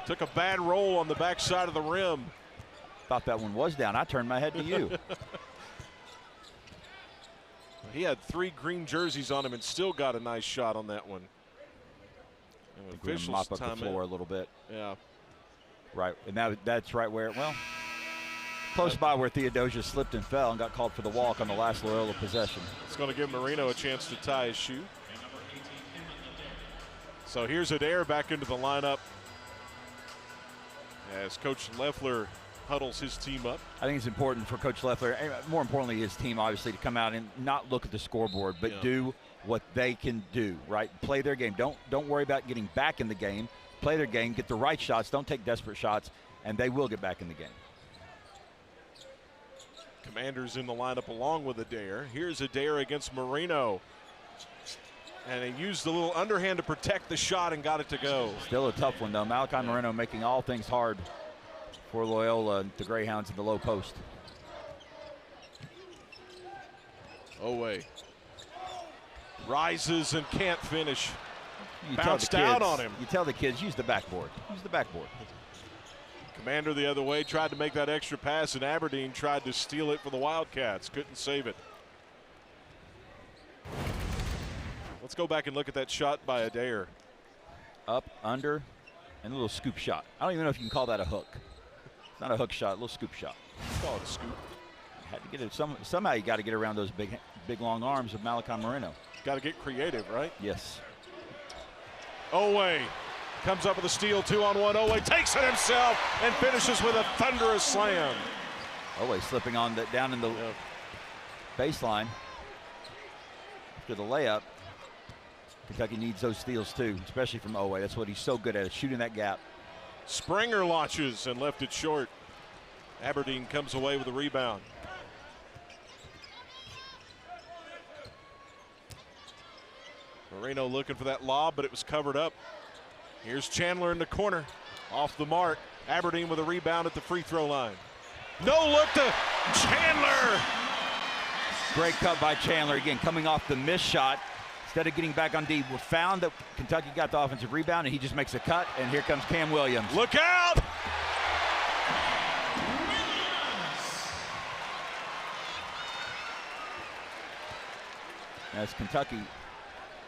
Took a bad roll on the backside of the rim. Thought that one was down. I turned my head to you. He had 3 green jerseys on him and still got a nice shot on that one. And we're gonna mop up the floor a little bit. Yeah. Right, and that's right where, well, close by where Theodosia slipped and fell and got called for the walk on the last Loyola possession. It's going to give Marino a chance to tie his shoe. So here's Adair back into the lineup as Coach Leffler huddles his team up. I think it's important for Coach Leffler, and more importantly his team, obviously, to come out and not look at the scoreboard, but do what they can do, right? Play their game. Don't worry about getting back in the game. Play their game, get the right shots, don't take desperate shots, and they will get back in the game. Commanders in the lineup along with Adair. Here's Adair against Marino. And he used the little underhand to protect the shot and got it to go. Still a tough one, though. Malachi Marino making all things hard for Loyola, the Greyhounds in the low post. Oway rises and can't finish. You Bounced out on him. You tell the kids, use the backboard. Use the backboard. Commander the other way, tried to make that extra pass, and Aberdeen tried to steal it for the Wildcats. Couldn't save it. Let's go back and look at that shot by Adair. Up, under, and a little scoop shot. I don't even know if you can call that a hook. It's not a hook shot, a little scoop shot. Let's call it a scoop. Had to get it somehow you got to get around those big long arms of Malachi Marino. Got to get creative, right? Yes. Oway comes up with a steal, 2-on-1. Oway takes it himself and finishes with a thunderous slam. Oway slipping on down in the baseline after the layup. Kentucky needs those steals too, especially from Oway. That's what he's so good at, shooting that gap. Springer launches and left it short. Aberdeen comes away with a rebound. Marino looking for that lob, but it was covered up. Here's Chandler in the corner, off the mark. Aberdeen with a rebound at the free throw line. No look to Chandler. Great cut by Chandler, again, coming off the missed shot. Instead of getting back on D, we found that Kentucky got the offensive rebound, and he just makes a cut, and here comes Cam Williams. Look out! As Kentucky,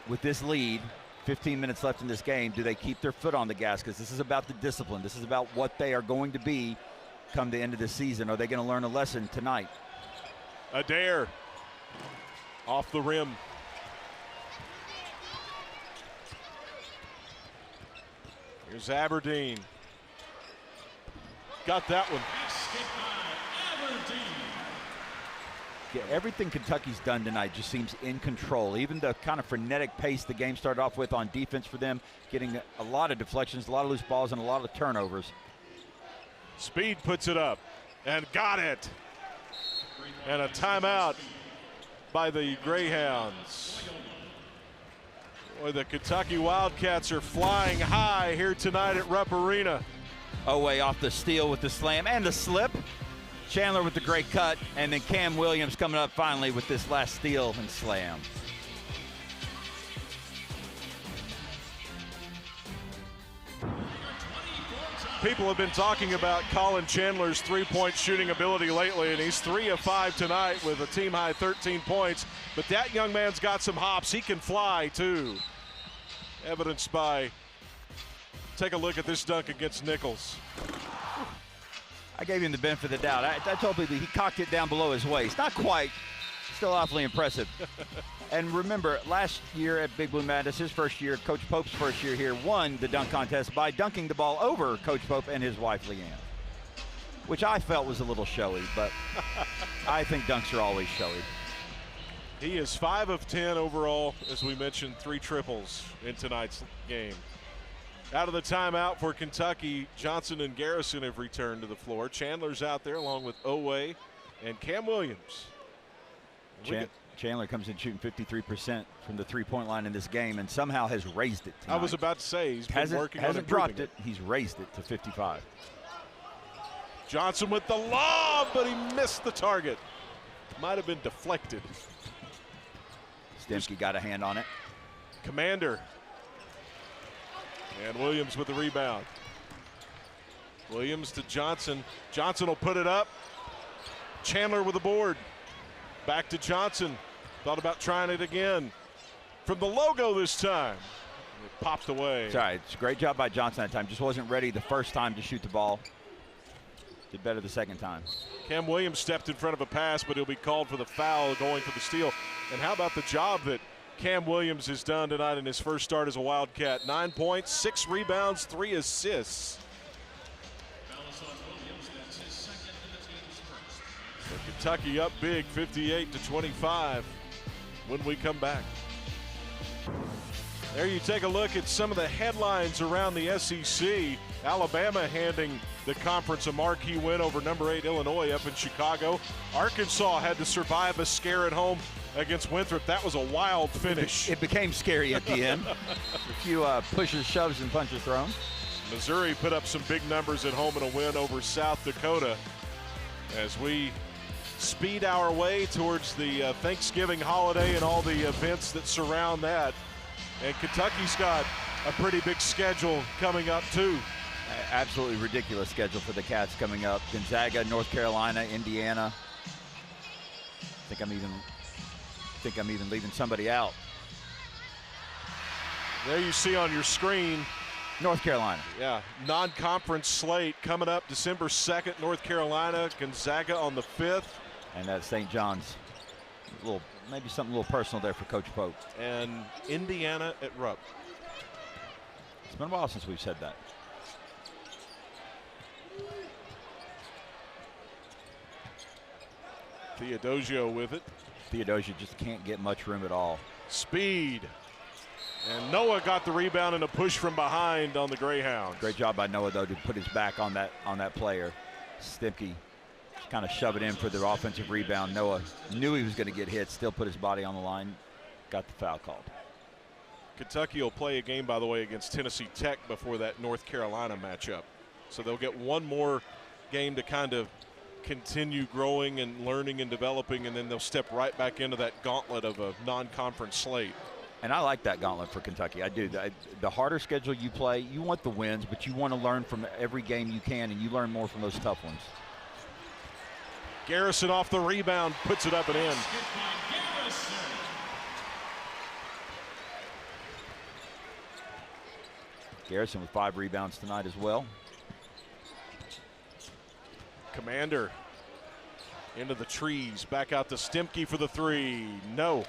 with this lead, 15 minutes left in this game, do they keep their foot on the gas? Because this is about the discipline. This is about what they are going to be come the end of the season. Are they going to learn a lesson tonight? Adair off the rim. Here's Aberdeen. Got that one. Yeah, everything Kentucky's done tonight just seems in control. Even the kind of frenetic pace the game started off with on defense for them, getting a lot of deflections, a lot of loose balls, and a lot of turnovers. Speed puts it up and got it. And a timeout by the Greyhounds. Boy, the Kentucky Wildcats are flying high here tonight at Rupp Arena. Oway off the steal with the slam and the slip. Chandler with the great cut, and then Cam Williams coming up finally with this last steal and slam. People have been talking about Colin Chandler's three-point shooting ability lately, and he's 3 of 5 tonight with a team-high 13 points. But that young man's got some hops. He can fly, too. Evidenced by, take a look at this dunk against Nichols. I gave him the benefit of the doubt. I told people he cocked it down below his waist. Not quite. Still awfully impressive. And remember, last year at Big Blue Madness, his first year, Coach Pope's first year here, won the dunk contest by dunking the ball over Coach Pope and his wife, Leanne, which I felt was a little showy, but I think dunks are always showy. He is 5 of 10 overall, as we mentioned, 3 triples in tonight's game. Out of the timeout for Kentucky, Johnson and Garrison have returned to the floor. Chandler's out there along with Owe and Cam Williams. Chandler comes in shooting 53% from the three-point line in this game and somehow has raised it tonight. I was about to say, he's been working on hasn't improving dropped it. He's raised it to 55. Johnson with the lob, but he missed the target. Might have been deflected. Stemke got a hand on it. Commander. And Williams with the rebound. Williams to Johnson. Johnson will put it up. Chandler with the board. Back to Johnson. Thought about trying it again. From the logo this time. It popped away. It's all right. It's a great job by Johnson that time. Just wasn't ready the first time to shoot the ball. Did better the second time. Cam Williams stepped in front of a pass, but he'll be called for the foul going for the steal. And how about the job that Cam Williams has done tonight in his first start as a Wildcat? 9 points, 6 rebounds, 3 assists. So Kentucky up big, 58-25 when we come back. There you take a look at some of the headlines around the SEC. Alabama handing the conference a marquee win over number 8 Illinois up in Chicago. Arkansas had to survive a scare at home against Winthrop. That was a wild finish. It became scary at the end. A few pushes, shoves, and punches thrown. Missouri put up some big numbers at home in a win over South Dakota as we speed our way towards the Thanksgiving holiday and all the events that surround that. And Kentucky's got a pretty big schedule coming up too. Absolutely ridiculous schedule for the Cats coming up. Gonzaga, North Carolina, Indiana. I think I'm even leaving somebody out. There you see on your screen. North Carolina. Yeah, non-conference slate coming up December 2nd, North Carolina, Gonzaga on the 5th. And that's St. John's. Maybe something a little personal there for Coach Pope. And Indiana at Rupp. It's been a while since we've said that. Theodosio with it. Theodosia just can't get much room at all. Speed. And Noah got the rebound and a push from behind on the Greyhounds. Great job by Noah, though, to put his back on that player. Stemke kind of shove it in for the offensive rebound. Noah knew he was going to get hit, still put his body on the line, got the foul called. Kentucky will play a game, by the way, against Tennessee Tech before that North Carolina matchup. So they'll get one more game to kind of continue growing and learning and developing, and then they'll step right back into that gauntlet of a non-conference slate. And I like that gauntlet for Kentucky. I do. The harder schedule you play, you want the wins, but you want to learn from every game you can, and you learn more from those tough ones. Garrison off the rebound, puts it up and in. Garrison with 5 rebounds tonight as well. Commander into the trees, back out to Stemke for the 3. No.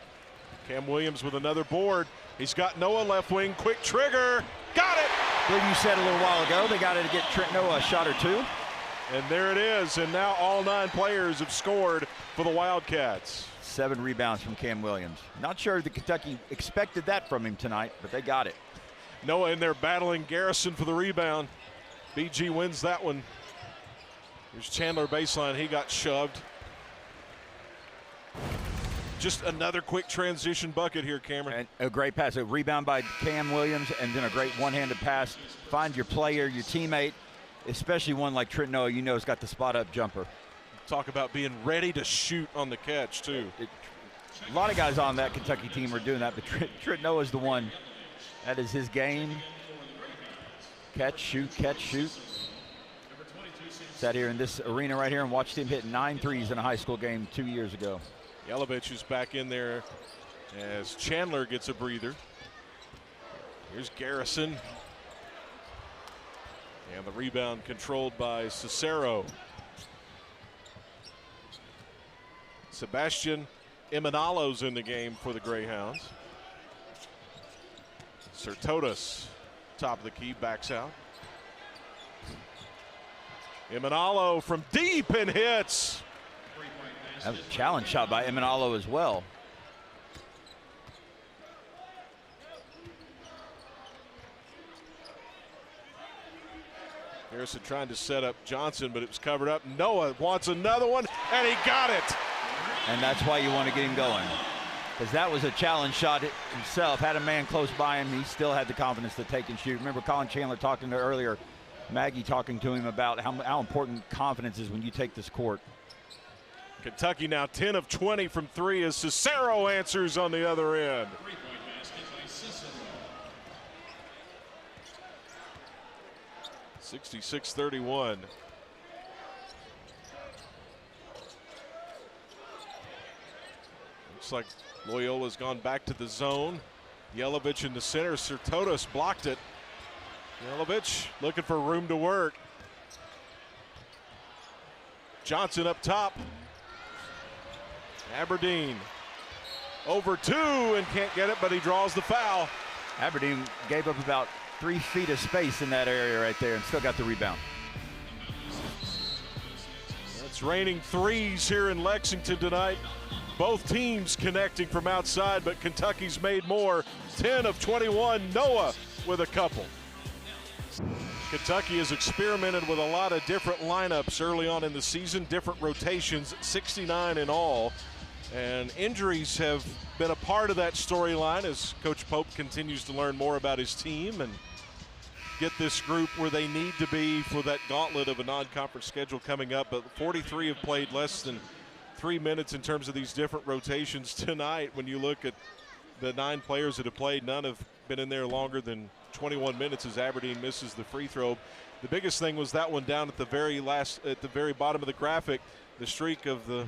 Cam Williams with another board. He's got Noah left wing, quick trigger, got it! I believe you said a little while ago they got to get Trent Noah a shot or 2. And there it is, and now all 9 players have scored for the Wildcats. 7 rebounds from Cam Williams. Not sure that Kentucky expected that from him tonight, but they got it. Noah in there battling Garrison for the rebound. BG wins that one. Here's Chandler baseline, he got shoved. Just another quick transition bucket here, Cameron. And a great pass, a rebound by Cam Williams, and then a great one-handed pass. Find your player, your teammate, especially one like Trent Noah, you know, has got the spot-up jumper. Talk about being ready to shoot on the catch, too. A lot of guys on that Kentucky team are doing that, but Trent Noah's the one. That is his game. Catch, shoot, catch, shoot. Sat here in this arena right here and watched him hit 9 threes in a high school game 2 years ago. Yelovich is back in there as Chandler gets a breather. Here's Garrison. And the rebound controlled by Cicero. Sebastian Imanalo's in the game for the Greyhounds. Sertotis, top of the key, backs out. Imanalo from deep and hits. That was a challenge shot by Imanalo as well. Harrison trying to set up Johnson, but it was covered up. Noah wants another one, and he got it. And that's why you want to get him going, because that was a challenge shot himself. Had a man close by him, he still had the confidence to take and shoot. Remember Colin Chandler talking to earlier, Maggie talking to him about how important confidence is when you take this court. Kentucky now 10 of 20 from 3 as Cicero answers on the other end. 66-31. Looks like Loyola's gone back to the zone. Yelovich in the center. Sertotis blocked it. Yelovich looking for room to work. Johnson up top. Aberdeen over 2 and can't get it, but he draws the foul. Aberdeen gave up about 3 feet of space in that area right there and still got the rebound. It's raining threes here in Lexington tonight. Both teams connecting from outside, but Kentucky's made more. 10 of 21, Noah with a couple. Kentucky has experimented with a lot of different lineups early on in the season, different rotations, 69 in all. And injuries have been a part of that storyline as Coach Pope continues to learn more about his team and get this group where they need to be for that gauntlet of a non-conference schedule coming up. But 43 have played less than 3 minutes in terms of these different rotations tonight. When you look at the 9 players that have played, none have been in there longer than 21 minutes as Aberdeen misses the free throw. The biggest thing was that one down at the very bottom of the graphic. The streak of the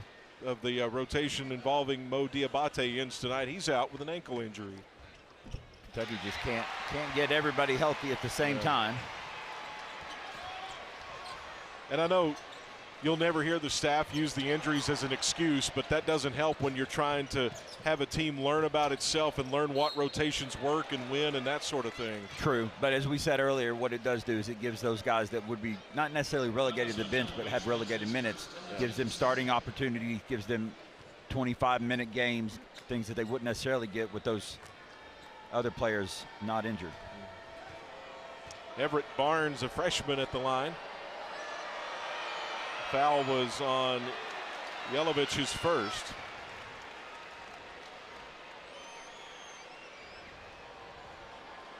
rotation involving Mo Diabate ends tonight. He's out with an ankle injury. Kentucky just can't get everybody healthy at the same time. And I know you'll never hear the staff use the injuries as an excuse, but that doesn't help when you're trying to have a team learn about itself and learn what rotations work and when and that sort of thing. True, but as we said earlier, what it does do is it gives those guys that would be not necessarily relegated to the bench but have relegated minutes, gives them starting opportunity, gives them 25-minute games, things that they wouldn't necessarily get with those other players not injured. Everett Barnes, a freshman at the line. Foul was on Yelovich's first.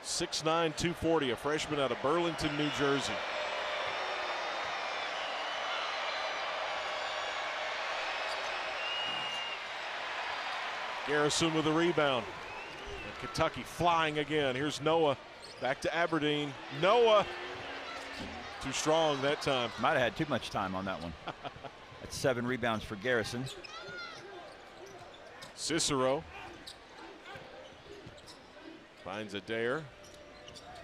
.69", 240, a freshman out of Burlington, New Jersey. Garrison with a rebound. And Kentucky flying again. Here's Noah back to Aberdeen. Noah. Too strong that time. Might have had too much time on that one. That's 7 rebounds for Garrison. Cicero finds Adair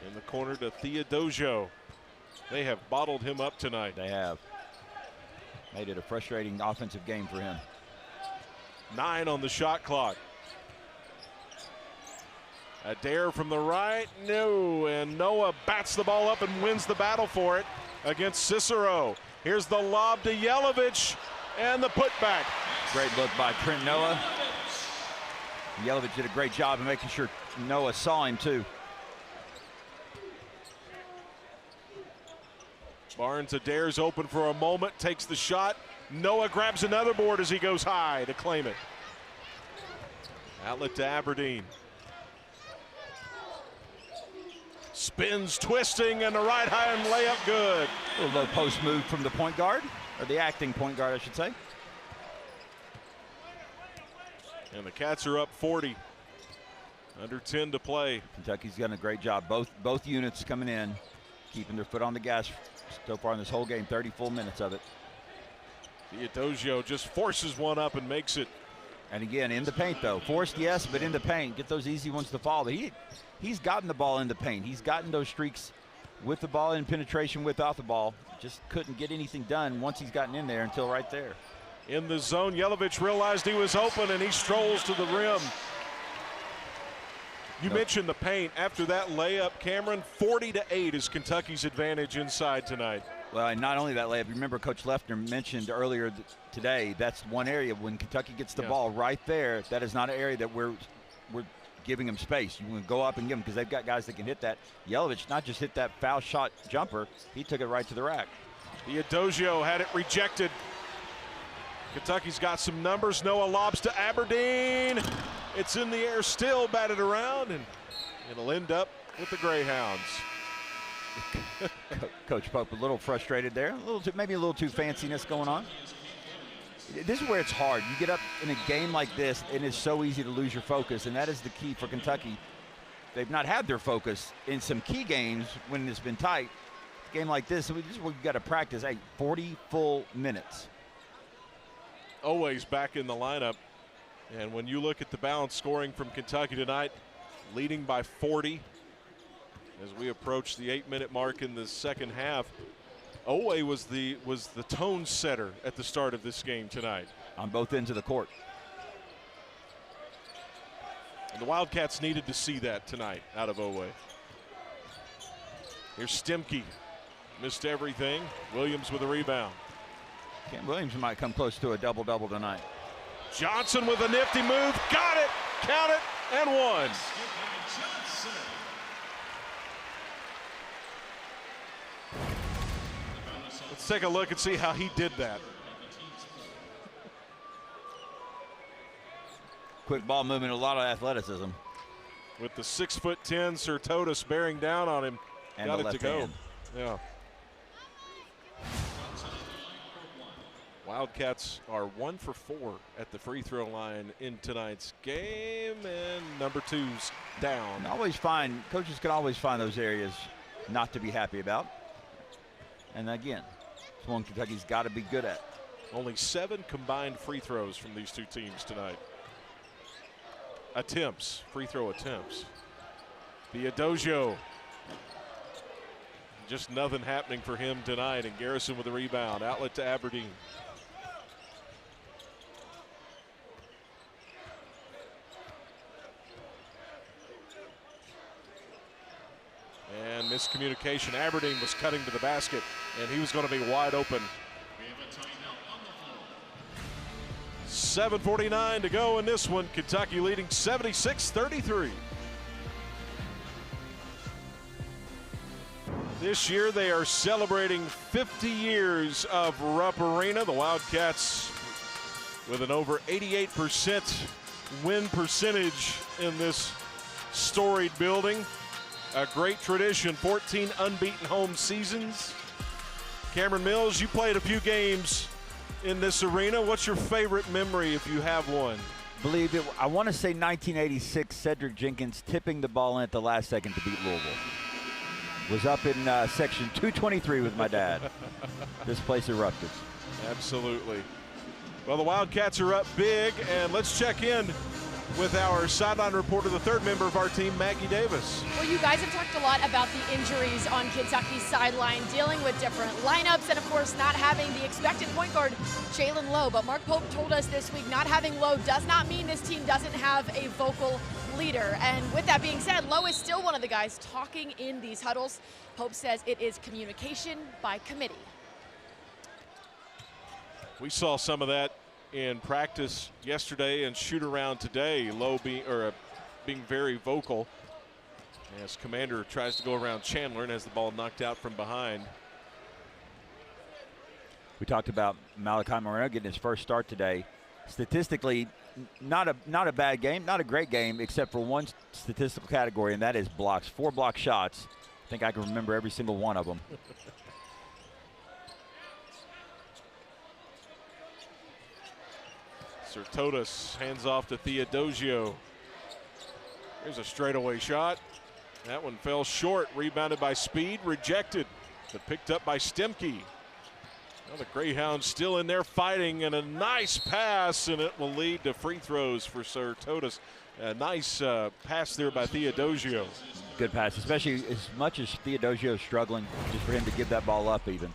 in the corner to Theodosia. They have bottled him up tonight. They have. Made it a frustrating offensive game for him. 9 on the shot clock. Adair from the right, no, and Noah bats the ball up and wins the battle for it against Cicero. Here's the lob to Yelovich and the putback. Great look by Trent Noah. Yelovich did a great job of making sure Noah saw him too. Barnes Adair's open for a moment, takes the shot. Noah grabs another board as he goes high to claim it. Outlet to Aberdeen. Spins, twisting, and the right hand layup good. A little low post move from the point guard. or the acting point guard, I should say. And the Cats are up 40. Under 10 to play. Kentucky's done a great job. Both units coming in, keeping their foot on the gas so far in this whole game, 30 full minutes of it. Teodosio just forces one up and makes it. And again, in the paint though. Forced, yes, but in the paint. Get those easy ones to fall. But he's gotten the ball in the paint. He's gotten those streaks with the ball in penetration, without the ball. Just couldn't get anything done once he's gotten in there until right there. In the zone, Yelovich realized he was open and he strolls to the rim. You mentioned the paint. After that layup, Cameron, 40-8 is Kentucky's advantage inside tonight. Well, and not only that layup, remember Coach Lefner mentioned earlier today, that's one area when Kentucky gets the ball right there, that is not an area that we're giving them space. You want to go up and give them, because they've got guys that can hit that. Yelovich not just hit that foul shot jumper, he took it right to the rack. Teodosio had it rejected. Kentucky's got some numbers. Noah lobs to Aberdeen. It's in the air still, batted around, and it'll end up with the Greyhounds. Coach Pope a little frustrated there, maybe a little too fanciness going on. This is where it's hard. You get up in a game like this, and it's so easy to lose your focus, and that is the key for Kentucky. They've not had their focus in some key games when it's been tight. A game like this, this is where you've got to practice. 40 full minutes. Always back in the lineup. And when you look at the balance scoring from Kentucky tonight, leading by 40 as we approach the 8-minute mark in the second half. Owe was the tone setter at the start of this game tonight. On both ends of the court. And the Wildcats needed to see that tonight out of Owe. Here's Stemke. Missed everything. Williams with a rebound. Cam Williams might come close to a double-double tonight. Johnson with a nifty move. Got it. Count it. And one. Let's take a look and see how he did that. Quick ball movement, a lot of athleticism. With the 6'10" Sertotis bearing down on him. And got it to go. hand. Yeah. Wildcats are 1 for 4 at the free throw line in tonight's game, and number 2's down. Coaches can always find those areas not to be happy about. And again, it's one Kentucky's got to be good at. Only 7 combined free throws from these two teams tonight. Free throw attempts. Teodosio. Just nothing happening for him tonight, and Garrison with a rebound. Outlet to Aberdeen. And miscommunication. Aberdeen was cutting to the basket, and he was going to be wide open. 7:49 to go in this one. Kentucky leading 76-33. This year they are celebrating 50 years of Rupp Arena. The Wildcats with an over 88% win percentage in this storied building. A great tradition, 14 unbeaten home seasons. Cameron Mills, you played a few games in this arena. What's your favorite memory if you have one? Believe it, I want to say 1986, Cedric Jenkins tipping the ball in at the last second to beat Louisville. Was up in section 223 with my dad. This place erupted. Absolutely. Well, the Wildcats are up big, and let's check in with our sideline reporter, the third member of our team, Maggie Davis. Well, you guys have talked a lot about the injuries on Kentucky's sideline, dealing with different lineups, and of course not having the expected point guard, Jalen Lowe. But Mark Pope told us this week, not having Lowe does not mean this team doesn't have a vocal leader. And with that being said, Lowe is still one of the guys talking in these huddles. Pope says it is communication by committee. We saw some of that in practice yesterday and shoot around today. Lowe being very vocal as Commander tries to go around Chandler and has the ball knocked out from behind. We talked about Malachi Moreno getting his first start today. Statistically, not a bad game, not a great game, except for one statistical category, and that is blocks. 4 block shots. I think I can remember every single one of them. Sertotis hands off to Theodosio. Here's a straightaway shot. That one fell short, rebounded by Speed, rejected, but picked up by Stemke. Well, the Greyhounds still in there fighting, and a nice pass, and it will lead to free throws for Sertotis. A nice pass there by Theodosio. Good pass, especially as much as Theodosio is struggling, just for him to give that ball up even.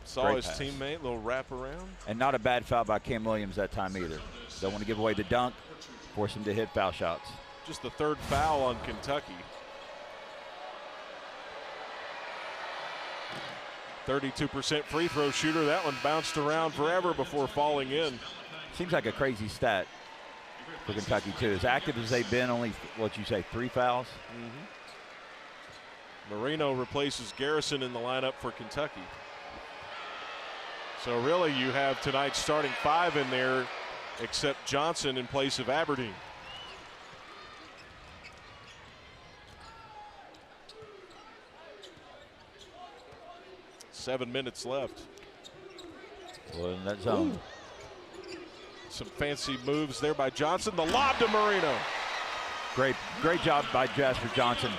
Saw Great his pass. teammate, little wrap around. And not a bad foul by Cam Williams that time either. Don't want to give away the dunk, force him to hit foul shots. Just the third foul on Kentucky. 32% free throw shooter. That one bounced around forever before falling in. Seems like a crazy stat for Kentucky too. As active as they've been, only, what you say, 3 fouls? Marino replaces Garrison in the lineup for Kentucky. So really you have tonight's starting 5 in there, except Johnson in place of Aberdeen. Seven minutes left. Well, in that zone. Ooh. Some fancy moves there by Johnson. The lob to Marino. Great job by Jasper Johnson.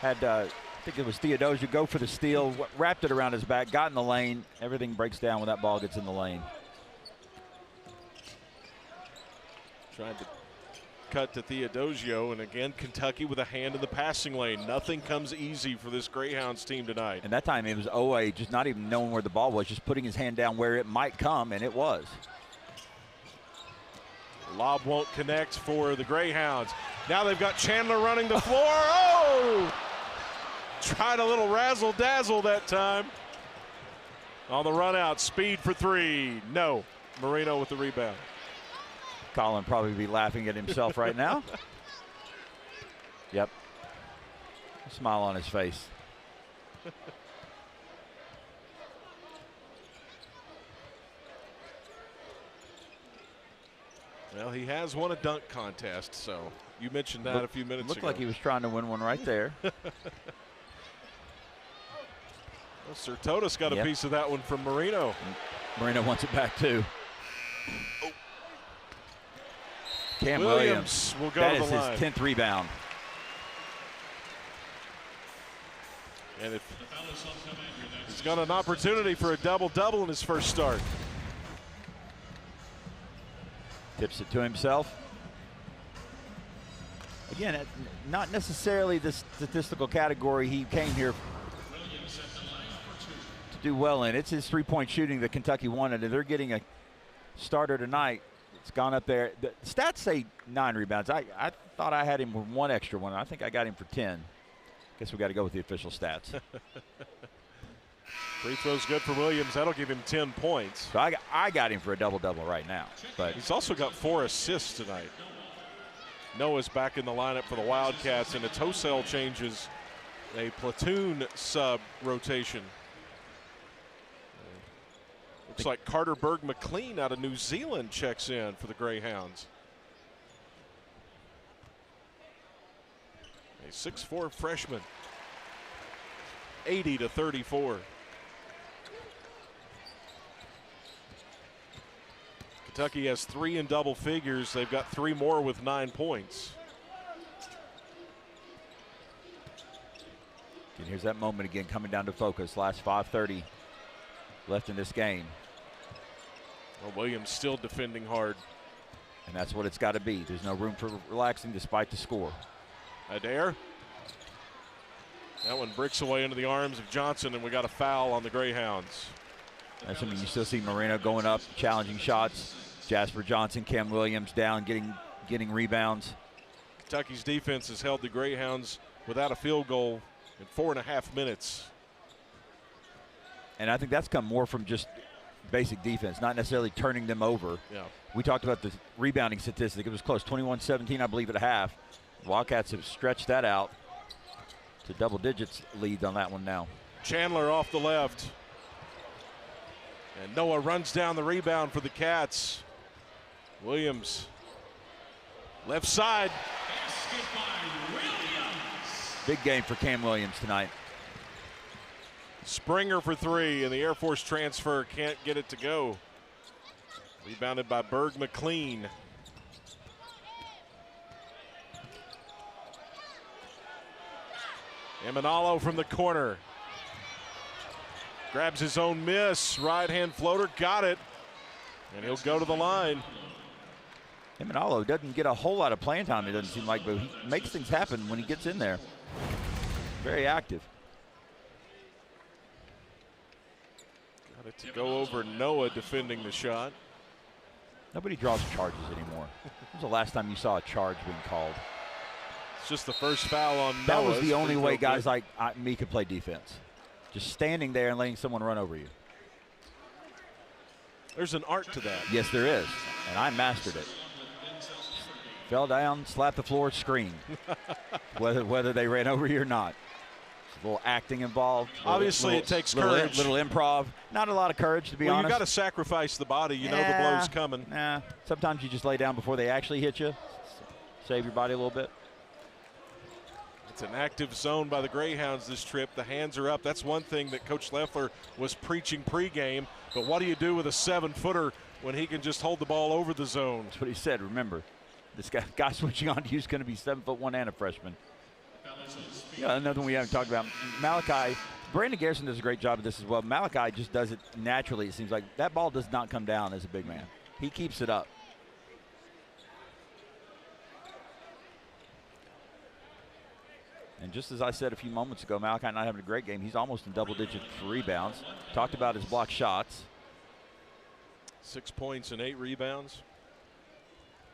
Had, I think it was Theodosia, go for the steal, wrapped it around his back, got in the lane. Everything breaks down when that ball gets in the lane. Tried to cut to Theodosio, and again, Kentucky with a hand in the passing lane. Nothing comes easy for this Greyhounds team tonight. And that time it was Owe just not even knowing where the ball was, just putting his hand down where it might come, and it was. Lob won't connect for the Greyhounds. Now they've got Chandler running the floor. Oh! Tried a little razzle-dazzle that time. On the run out, Speed for 3. No. Marino with the rebound. Colin probably be laughing at himself right now. Yep. A smile on his face. Well, he has won a dunk contest, so you mentioned that a few minutes ago. Looked like he was trying to win one right there. Well, Sertotis got a piece of that one from Marino. Marino wants it back too. Oh. Cam Williams will go that to the is line. his 10th rebound. And if he's got an opportunity for a double-double in his first start. Tips it to himself. Again, not necessarily the statistical category he came here to do well in. It's his three-point shooting that Kentucky wanted, and they're getting a starter tonight. It's gone up there. The stats say 9 rebounds. I thought I had him with 1 extra one. I think I got him for 10. Guess we got to go with the official stats. Free throw's good for Williams. That'll give him 10 points. So I got him for a double-double right now. But he's also got 4 assists tonight. Noah's back in the lineup for the Wildcats, and Tosel changes a platoon sub rotation. Looks like Carter Berg McLean out of New Zealand checks in for the Greyhounds. A 6'4" freshman. 80-34. Kentucky has 3 in double figures. They've got 3 more with 9 points. And here's that moment again coming down to focus. Last 5:30 left in this game. Well, Williams still defending hard. And that's what it's got to be. There's no room for relaxing despite the score. Adair. That one bricks away into the arms of Johnson, and we got a foul on the Greyhounds. That's something you still see Marino going up, challenging shots. Jasper Johnson, Cam Williams down, getting rebounds. Kentucky's defense has held the Greyhounds without a field goal in 4.5 minutes. And I think that's come more from just basic defense, not necessarily turning them over. Yeah. We talked about the rebounding statistic. It was close, 21-17, I believe, at half. The Wildcats have stretched that out to double digits lead on that one now. Chandler off the left. And Noah runs down the rebound for the Cats. Williams, left side. Big game for Cam Williams tonight. Springer for 3, and the Air Force transfer can't get it to go. Rebounded by Berg McLean. Emanalo from the corner. Grabs his own miss. Right-hand floater. Got it. And he'll go to the line. Emanalo doesn't get a whole lot of playing time, it doesn't seem like, but he makes things happen when he gets in there. Very active. Got it to go over Noah defending the shot. Nobody draws charges anymore. When was the last time you saw a charge being called? It's just the first foul on Noah. That was the only way guys like me could play defense. Just standing there and letting someone run over you. There's an art to that. Yes, there is, and I mastered it. Fell down, slapped the floor, screamed. whether they ran over you or not. There's a little acting involved. Obviously, it takes courage. Little improv. Not a lot of courage, to be honest. You got to sacrifice the body. You know the blow's coming. Nah. Sometimes you just lay down before they actually hit you. Save your body a little bit. It's an active zone by the Greyhounds this trip. The hands are up. That's one thing that Coach Leffler was preaching pregame. But what do you do with a 7-footer when he can just hold the ball over the zone? That's what he said. Remember, this guy switching on to you is going to be 7'1" and a freshman. Yeah, another one we haven't talked about. Malachi, Brandon Garrison does a great job of this as well. Malachi just does it naturally. It seems like that ball does not come down as a big man. He keeps it up. And just as I said a few moments ago, Malachi not having a great game. He's almost in double digits for rebounds. Talked about his block shots. 6 points and 8 rebounds.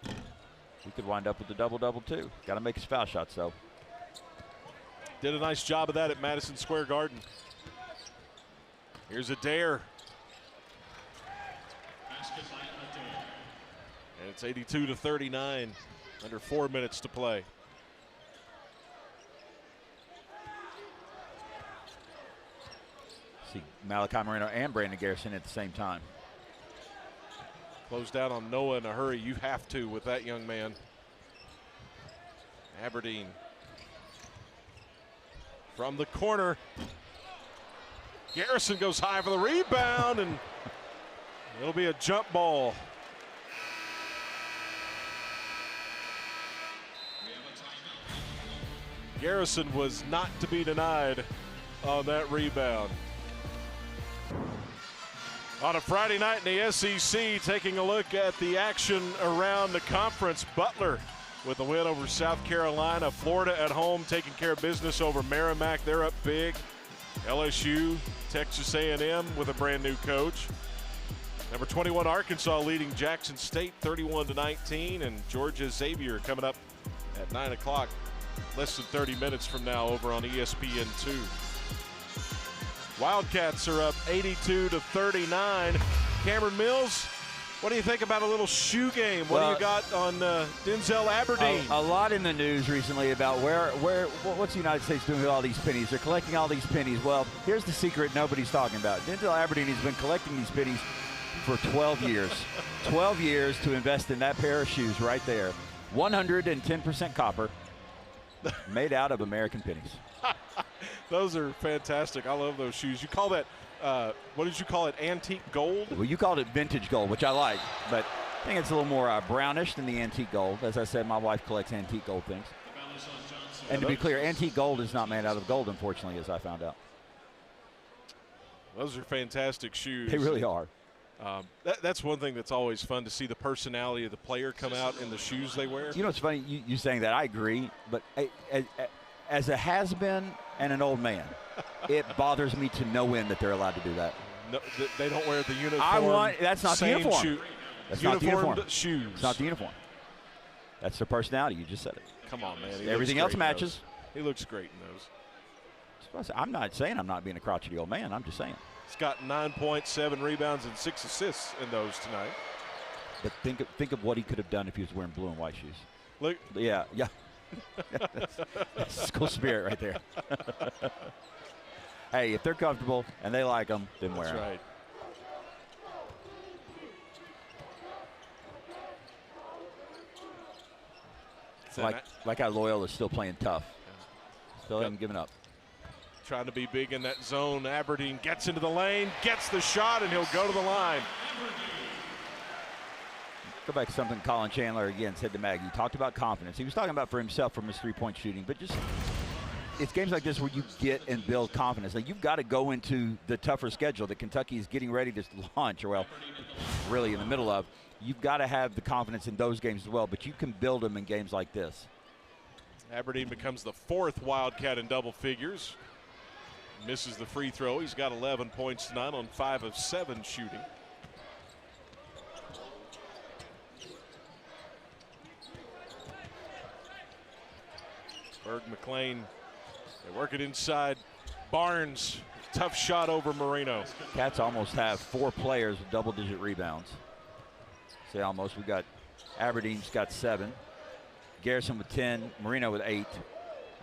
He could wind up with a double-double too. Got to make his foul shots though. Did a nice job of that at Madison Square Garden. Here's Adair. And it's 82-39. Under 4 minutes to play. See Malachi Moreno and Brandon Garrison at the same time. Closed out on Noah in a hurry. You have to with that young man. Aberdeen. From the corner. Garrison goes high for the rebound, and it'll be a jump ball. Garrison was not to be denied on that rebound. On a Friday night in the SEC, taking a look at the action around the conference. Butler with a win over South Carolina. Florida at home taking care of business over Merrimack. They're up big. LSU, Texas A&M with a brand new coach. Number 21 Arkansas leading Jackson State 31-19, and Georgia Xavier coming up at 9 o'clock, less than 30 minutes from now over on ESPN2. Wildcats are up 82-39. Cameron Mills, what do you think about a little shoe game? What do you got on Denzel Aberdeen? A lot in the news recently about what's the United States doing with all these pennies? They're collecting all these pennies. Well, here's the secret nobody's talking about. Denzel Aberdeen has been collecting these pennies for 12 years. 12 years to invest in that pair of shoes right there. 110% copper, made out of American pennies. Those are fantastic. I love those shoes. You call that, what did you call it, antique gold? Well, you called it vintage gold, which I like, but I think it's a little more brownish than the antique gold. As I said, my wife collects antique gold things. And to be clear, antique gold is not made out of gold, unfortunately, as I found out. Those are fantastic shoes. They really are. That's one thing that's always fun, to see the personality of the player come out in the shoes they wear. You know, it's funny you saying that. I agree, but as a has-been and an old man, it bothers me to no end that they're allowed to do that. No, they don't wear the uniform. That's not the uniform. That's not the uniform. Shoes. It's not the uniform. That's their personality. You just said it. Come on, man. Everything else matches. He looks great in those. I'm not saying I'm not being a crotchety old man. I'm just saying. He's got 9 points, 7 rebounds, and 6 assists in those tonight. But think of what he could have done if he was wearing blue and white shoes. Look. Yeah. That's school spirit right there. Hey, if they're comfortable and they like them, then wear them. That's right. Like how Loyola is still playing tough. Still haven't given up. Trying to be big in that zone. Aberdeen gets into the lane, gets the shot, and he'll go to the line. Go back to something Colin Chandler again said to Maggie. He talked about confidence. He was talking about for himself from his three-point shooting, but just it's games like this where you get and build confidence. Like you've got to go into the tougher schedule that Kentucky is getting ready to launch, or well, really in the middle of. You've got to have the confidence in those games as well, but you can build them in games like this. Aberdeen becomes the 4th Wildcat in double figures. Misses the free throw. He's got 11 points tonight on 5 of 7 shooting. Berg McLean, they work it inside. Barnes, tough shot over Marino. Cats almost have 4 players with double-digit rebounds. Say almost. We've got Aberdeen's got 7. Garrison with 10. Marino with 8.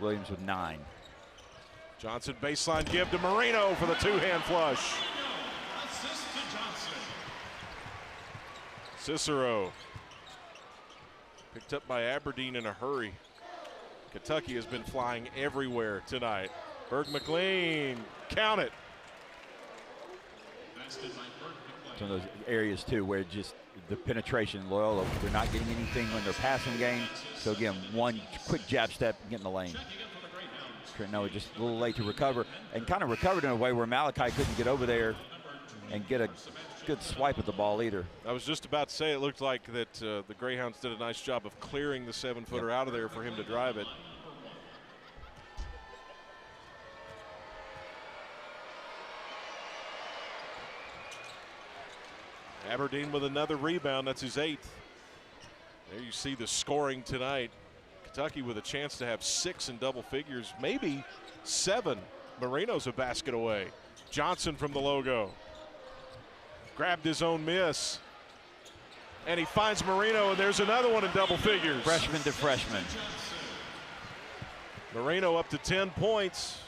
Williams with 9. Johnson baseline give to Marino for the 2-hand flush. Assist to Johnson. Cicero picked up by Aberdeen in a hurry. Kentucky has been flying everywhere tonight. Berg McLean, count it. Basket by Berg McLean. Some of those areas too where just the penetration, Loyola, they're not getting anything when they're passing game. So again, one quick jab step, get in the lane. Trenton just a little late to recover, and kind of recovered in a way where Malachi couldn't get over there and get a good swipe at the ball either. I was just about to say it looked like that the Greyhounds did a nice job of clearing the 7-footer out of there for him to drive it. Aberdeen with another rebound. That's his 8th. There you see the scoring tonight. Kentucky with a chance to have 6 in double figures, maybe 7. Marino's a basket away. Johnson from the logo. Grabbed his own miss. And he finds Marino, and there's another one in double figures. Freshman to freshman. Marino up to 10 points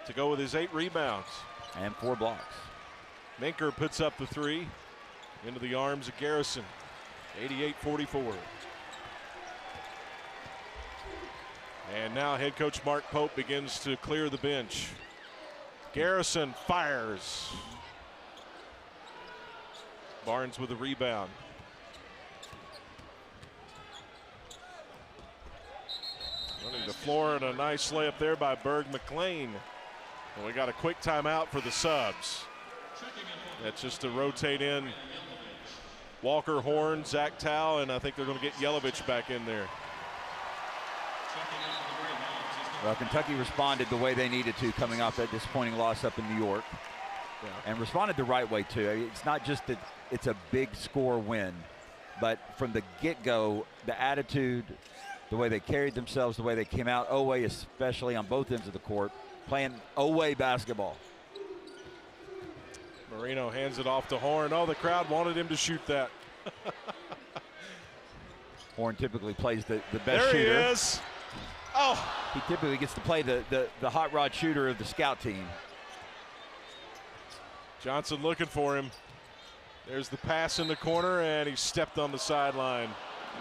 to go with his 8 rebounds. And 4 blocks. Minker puts up the 3 into the arms of Garrison. 88-44. And now head coach Mark Pope begins to clear the bench. Garrison fires. Barnes with the rebound. Running the floor, and a nice layup there by Berg McLean. And we got a quick timeout for the subs. That's just to rotate in Walker Horn, Zach Tao, and I think they're going to get Yelovich back in there. Well, Kentucky responded the way they needed to coming off that disappointing loss up in New York. Yeah. And responded the right way too. It's not just that it's a big score win, but from the get-go, the attitude, the way they carried themselves, the way they came out, Oway especially on both ends of the court, playing Oway basketball. Marino hands it off to Horn. Oh, the crowd wanted him to shoot that. Horn typically plays the best there shooter. There he is. Oh. He typically gets to play the hot rod shooter of the scout team. Johnson looking for him. There's the pass in the corner, and he stepped on the sideline.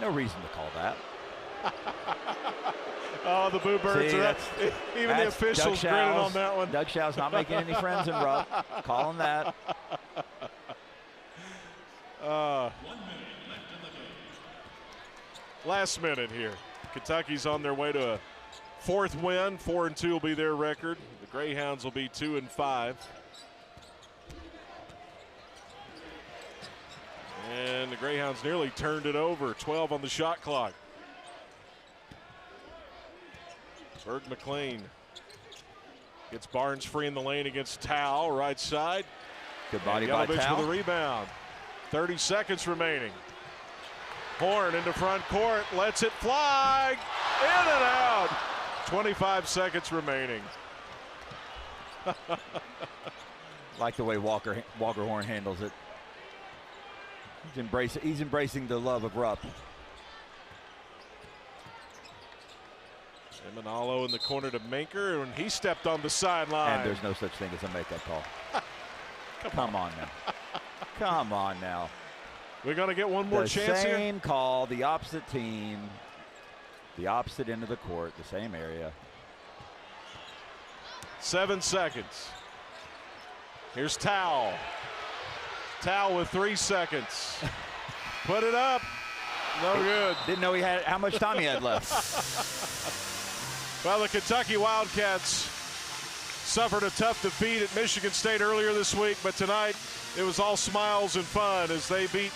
No reason to call that. Oh, the Boo Birds are up. Even the officials grinning on that one. Doug Shaw's not making any friends in Rupp. Call him that. 1 minute left in the game. Last minute here. Kentucky's on their way to a 4th win. 4-2 will be their record. The Greyhounds will be 2-5. And the Greyhounds nearly turned it over. 12 on the shot clock. Berg McLean gets Barnes free in the lane against Tao, right side. Good body by Tao. With a rebound. 30 seconds remaining. Horn into front court, lets it fly, in and out. 25 seconds remaining. Like the way Walker Horn handles it. He's embracing the love of Rupp. Manalo in the corner to Minker, and he stepped on the sideline. And there's no such thing as a makeup call. Come on now. Come on now. We're going to get one more chance here. The same call, the opposite team, the opposite end of the court, the same area. 7 seconds. Here's Tao. Towel with 3 seconds. Put it up. No good. Didn't know he had how much time he had left. Well, the Kentucky Wildcats suffered a tough defeat at Michigan State earlier this week, but tonight it was all smiles and fun as they beat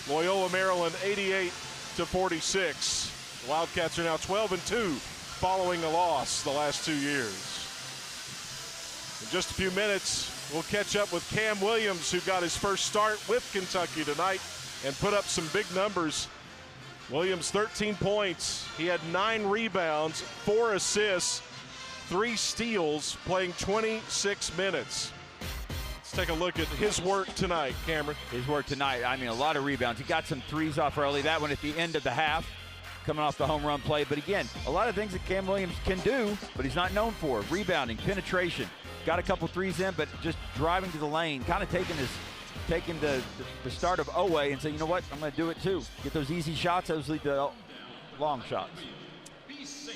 Loyola Maryland 88-46. The Wildcats are now 12-2 following a loss the last 2 years. In just a few minutes, we'll catch up with Cam Williams, who got his first start with Kentucky tonight and put up some big numbers. Williams, 13 points. He had 9 rebounds, 4 assists, 3 steals, playing 26 minutes. Let's take a look at his work tonight, Cameron. His work tonight, I mean, a lot of rebounds. He got some threes off early. That one at the end of the half, coming off the home run play. But again, a lot of things that Cam Williams can do, but he's not known for. Rebounding, penetration. Got a couple threes in, but just driving to the lane, kind of taking the start of Owe and saying, you know what, I'm going to do it too. Get those easy shots, those lead to long shots.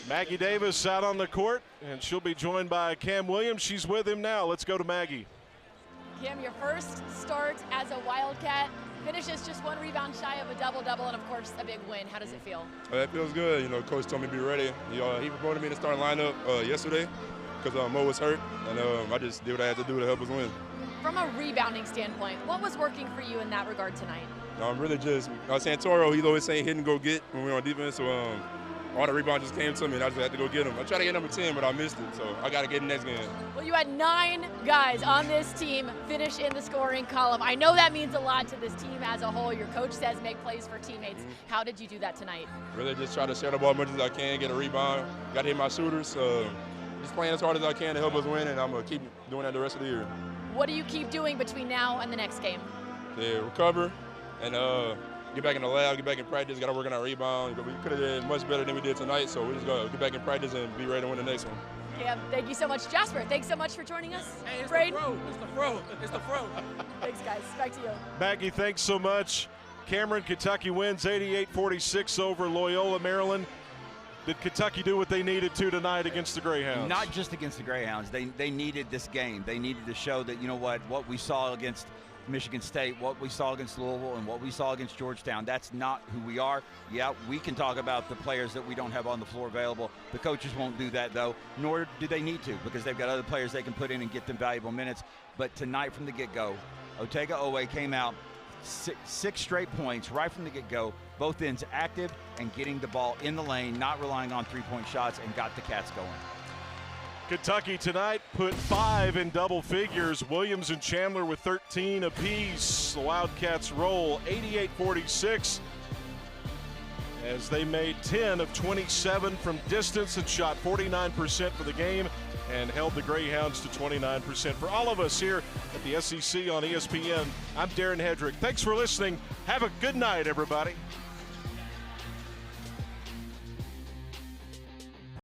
Maggie Davis out on the court, and she'll be joined by Cam Williams. She's with him now. Let's go to Maggie. Cam, your first start as a Wildcat, finishes just 1 rebound shy of a double-double, and of course a big win. How does it feel? It feels good. You know, Coach told me to be ready. He promoted me to starting lineup yesterday because Mo was hurt, and I just did what I had to do to help us win. From a rebounding standpoint, what was working for you in that regard tonight? I'm really just Santoro. He's always saying hit and go get when we're on defense. So all the rebounds just came to me, and I just had to go get them. I tried to get number 10, but I missed it. So I got to get the next game. Well, you had 9 guys on this team finish in the scoring column. I know that means a lot to this team as a whole. Your coach says make plays for teammates. How did you do that tonight? Really just try to share the ball as much as I can, get a rebound. Got to hit my shooters. Just playing as hard as I can to help us win, and I'm going to keep doing that the rest of the year. What do you keep doing between now and the next game? Yeah, recover and get back in the lab, get back in practice, got to work on our rebound. We could have did much better than we did tonight, so we just got to get back in practice and be ready to win the next one. Cam, thank you so much. Jasper, thanks so much for joining us. Hey, it's Braden. the fro. It's the fro. It's the fro. Thanks, guys. Back to you. Maggie, thanks so much. Cameron, Kentucky wins 88-46 over Loyola Maryland. Did Kentucky do what they needed to tonight against the Greyhounds? Not just against the Greyhounds. They needed this game. They needed to show that, you know what we saw against Michigan State, what we saw against Louisville, and what we saw against Georgetown, that's not who we are. Yeah, we can talk about the players that we don't have on the floor available. The coaches won't do that, though, nor do they need to, because they've got other players they can put in and get them valuable minutes. But tonight from the get-go, Otega Owe came out, 6 straight points right from the get-go, both ends active and getting the ball in the lane, not relying on three-point shots, and got the Cats going. Kentucky tonight put 5 in double figures. Williams and Chandler with 13 apiece. The Wildcats roll 88-46 as they made 10 of 27 from distance and shot 49% for the game and held the Greyhounds to 29%. For all of us here at the SEC on ESPN, I'm Darren Hedrick. Thanks for listening. Have a good night, everybody.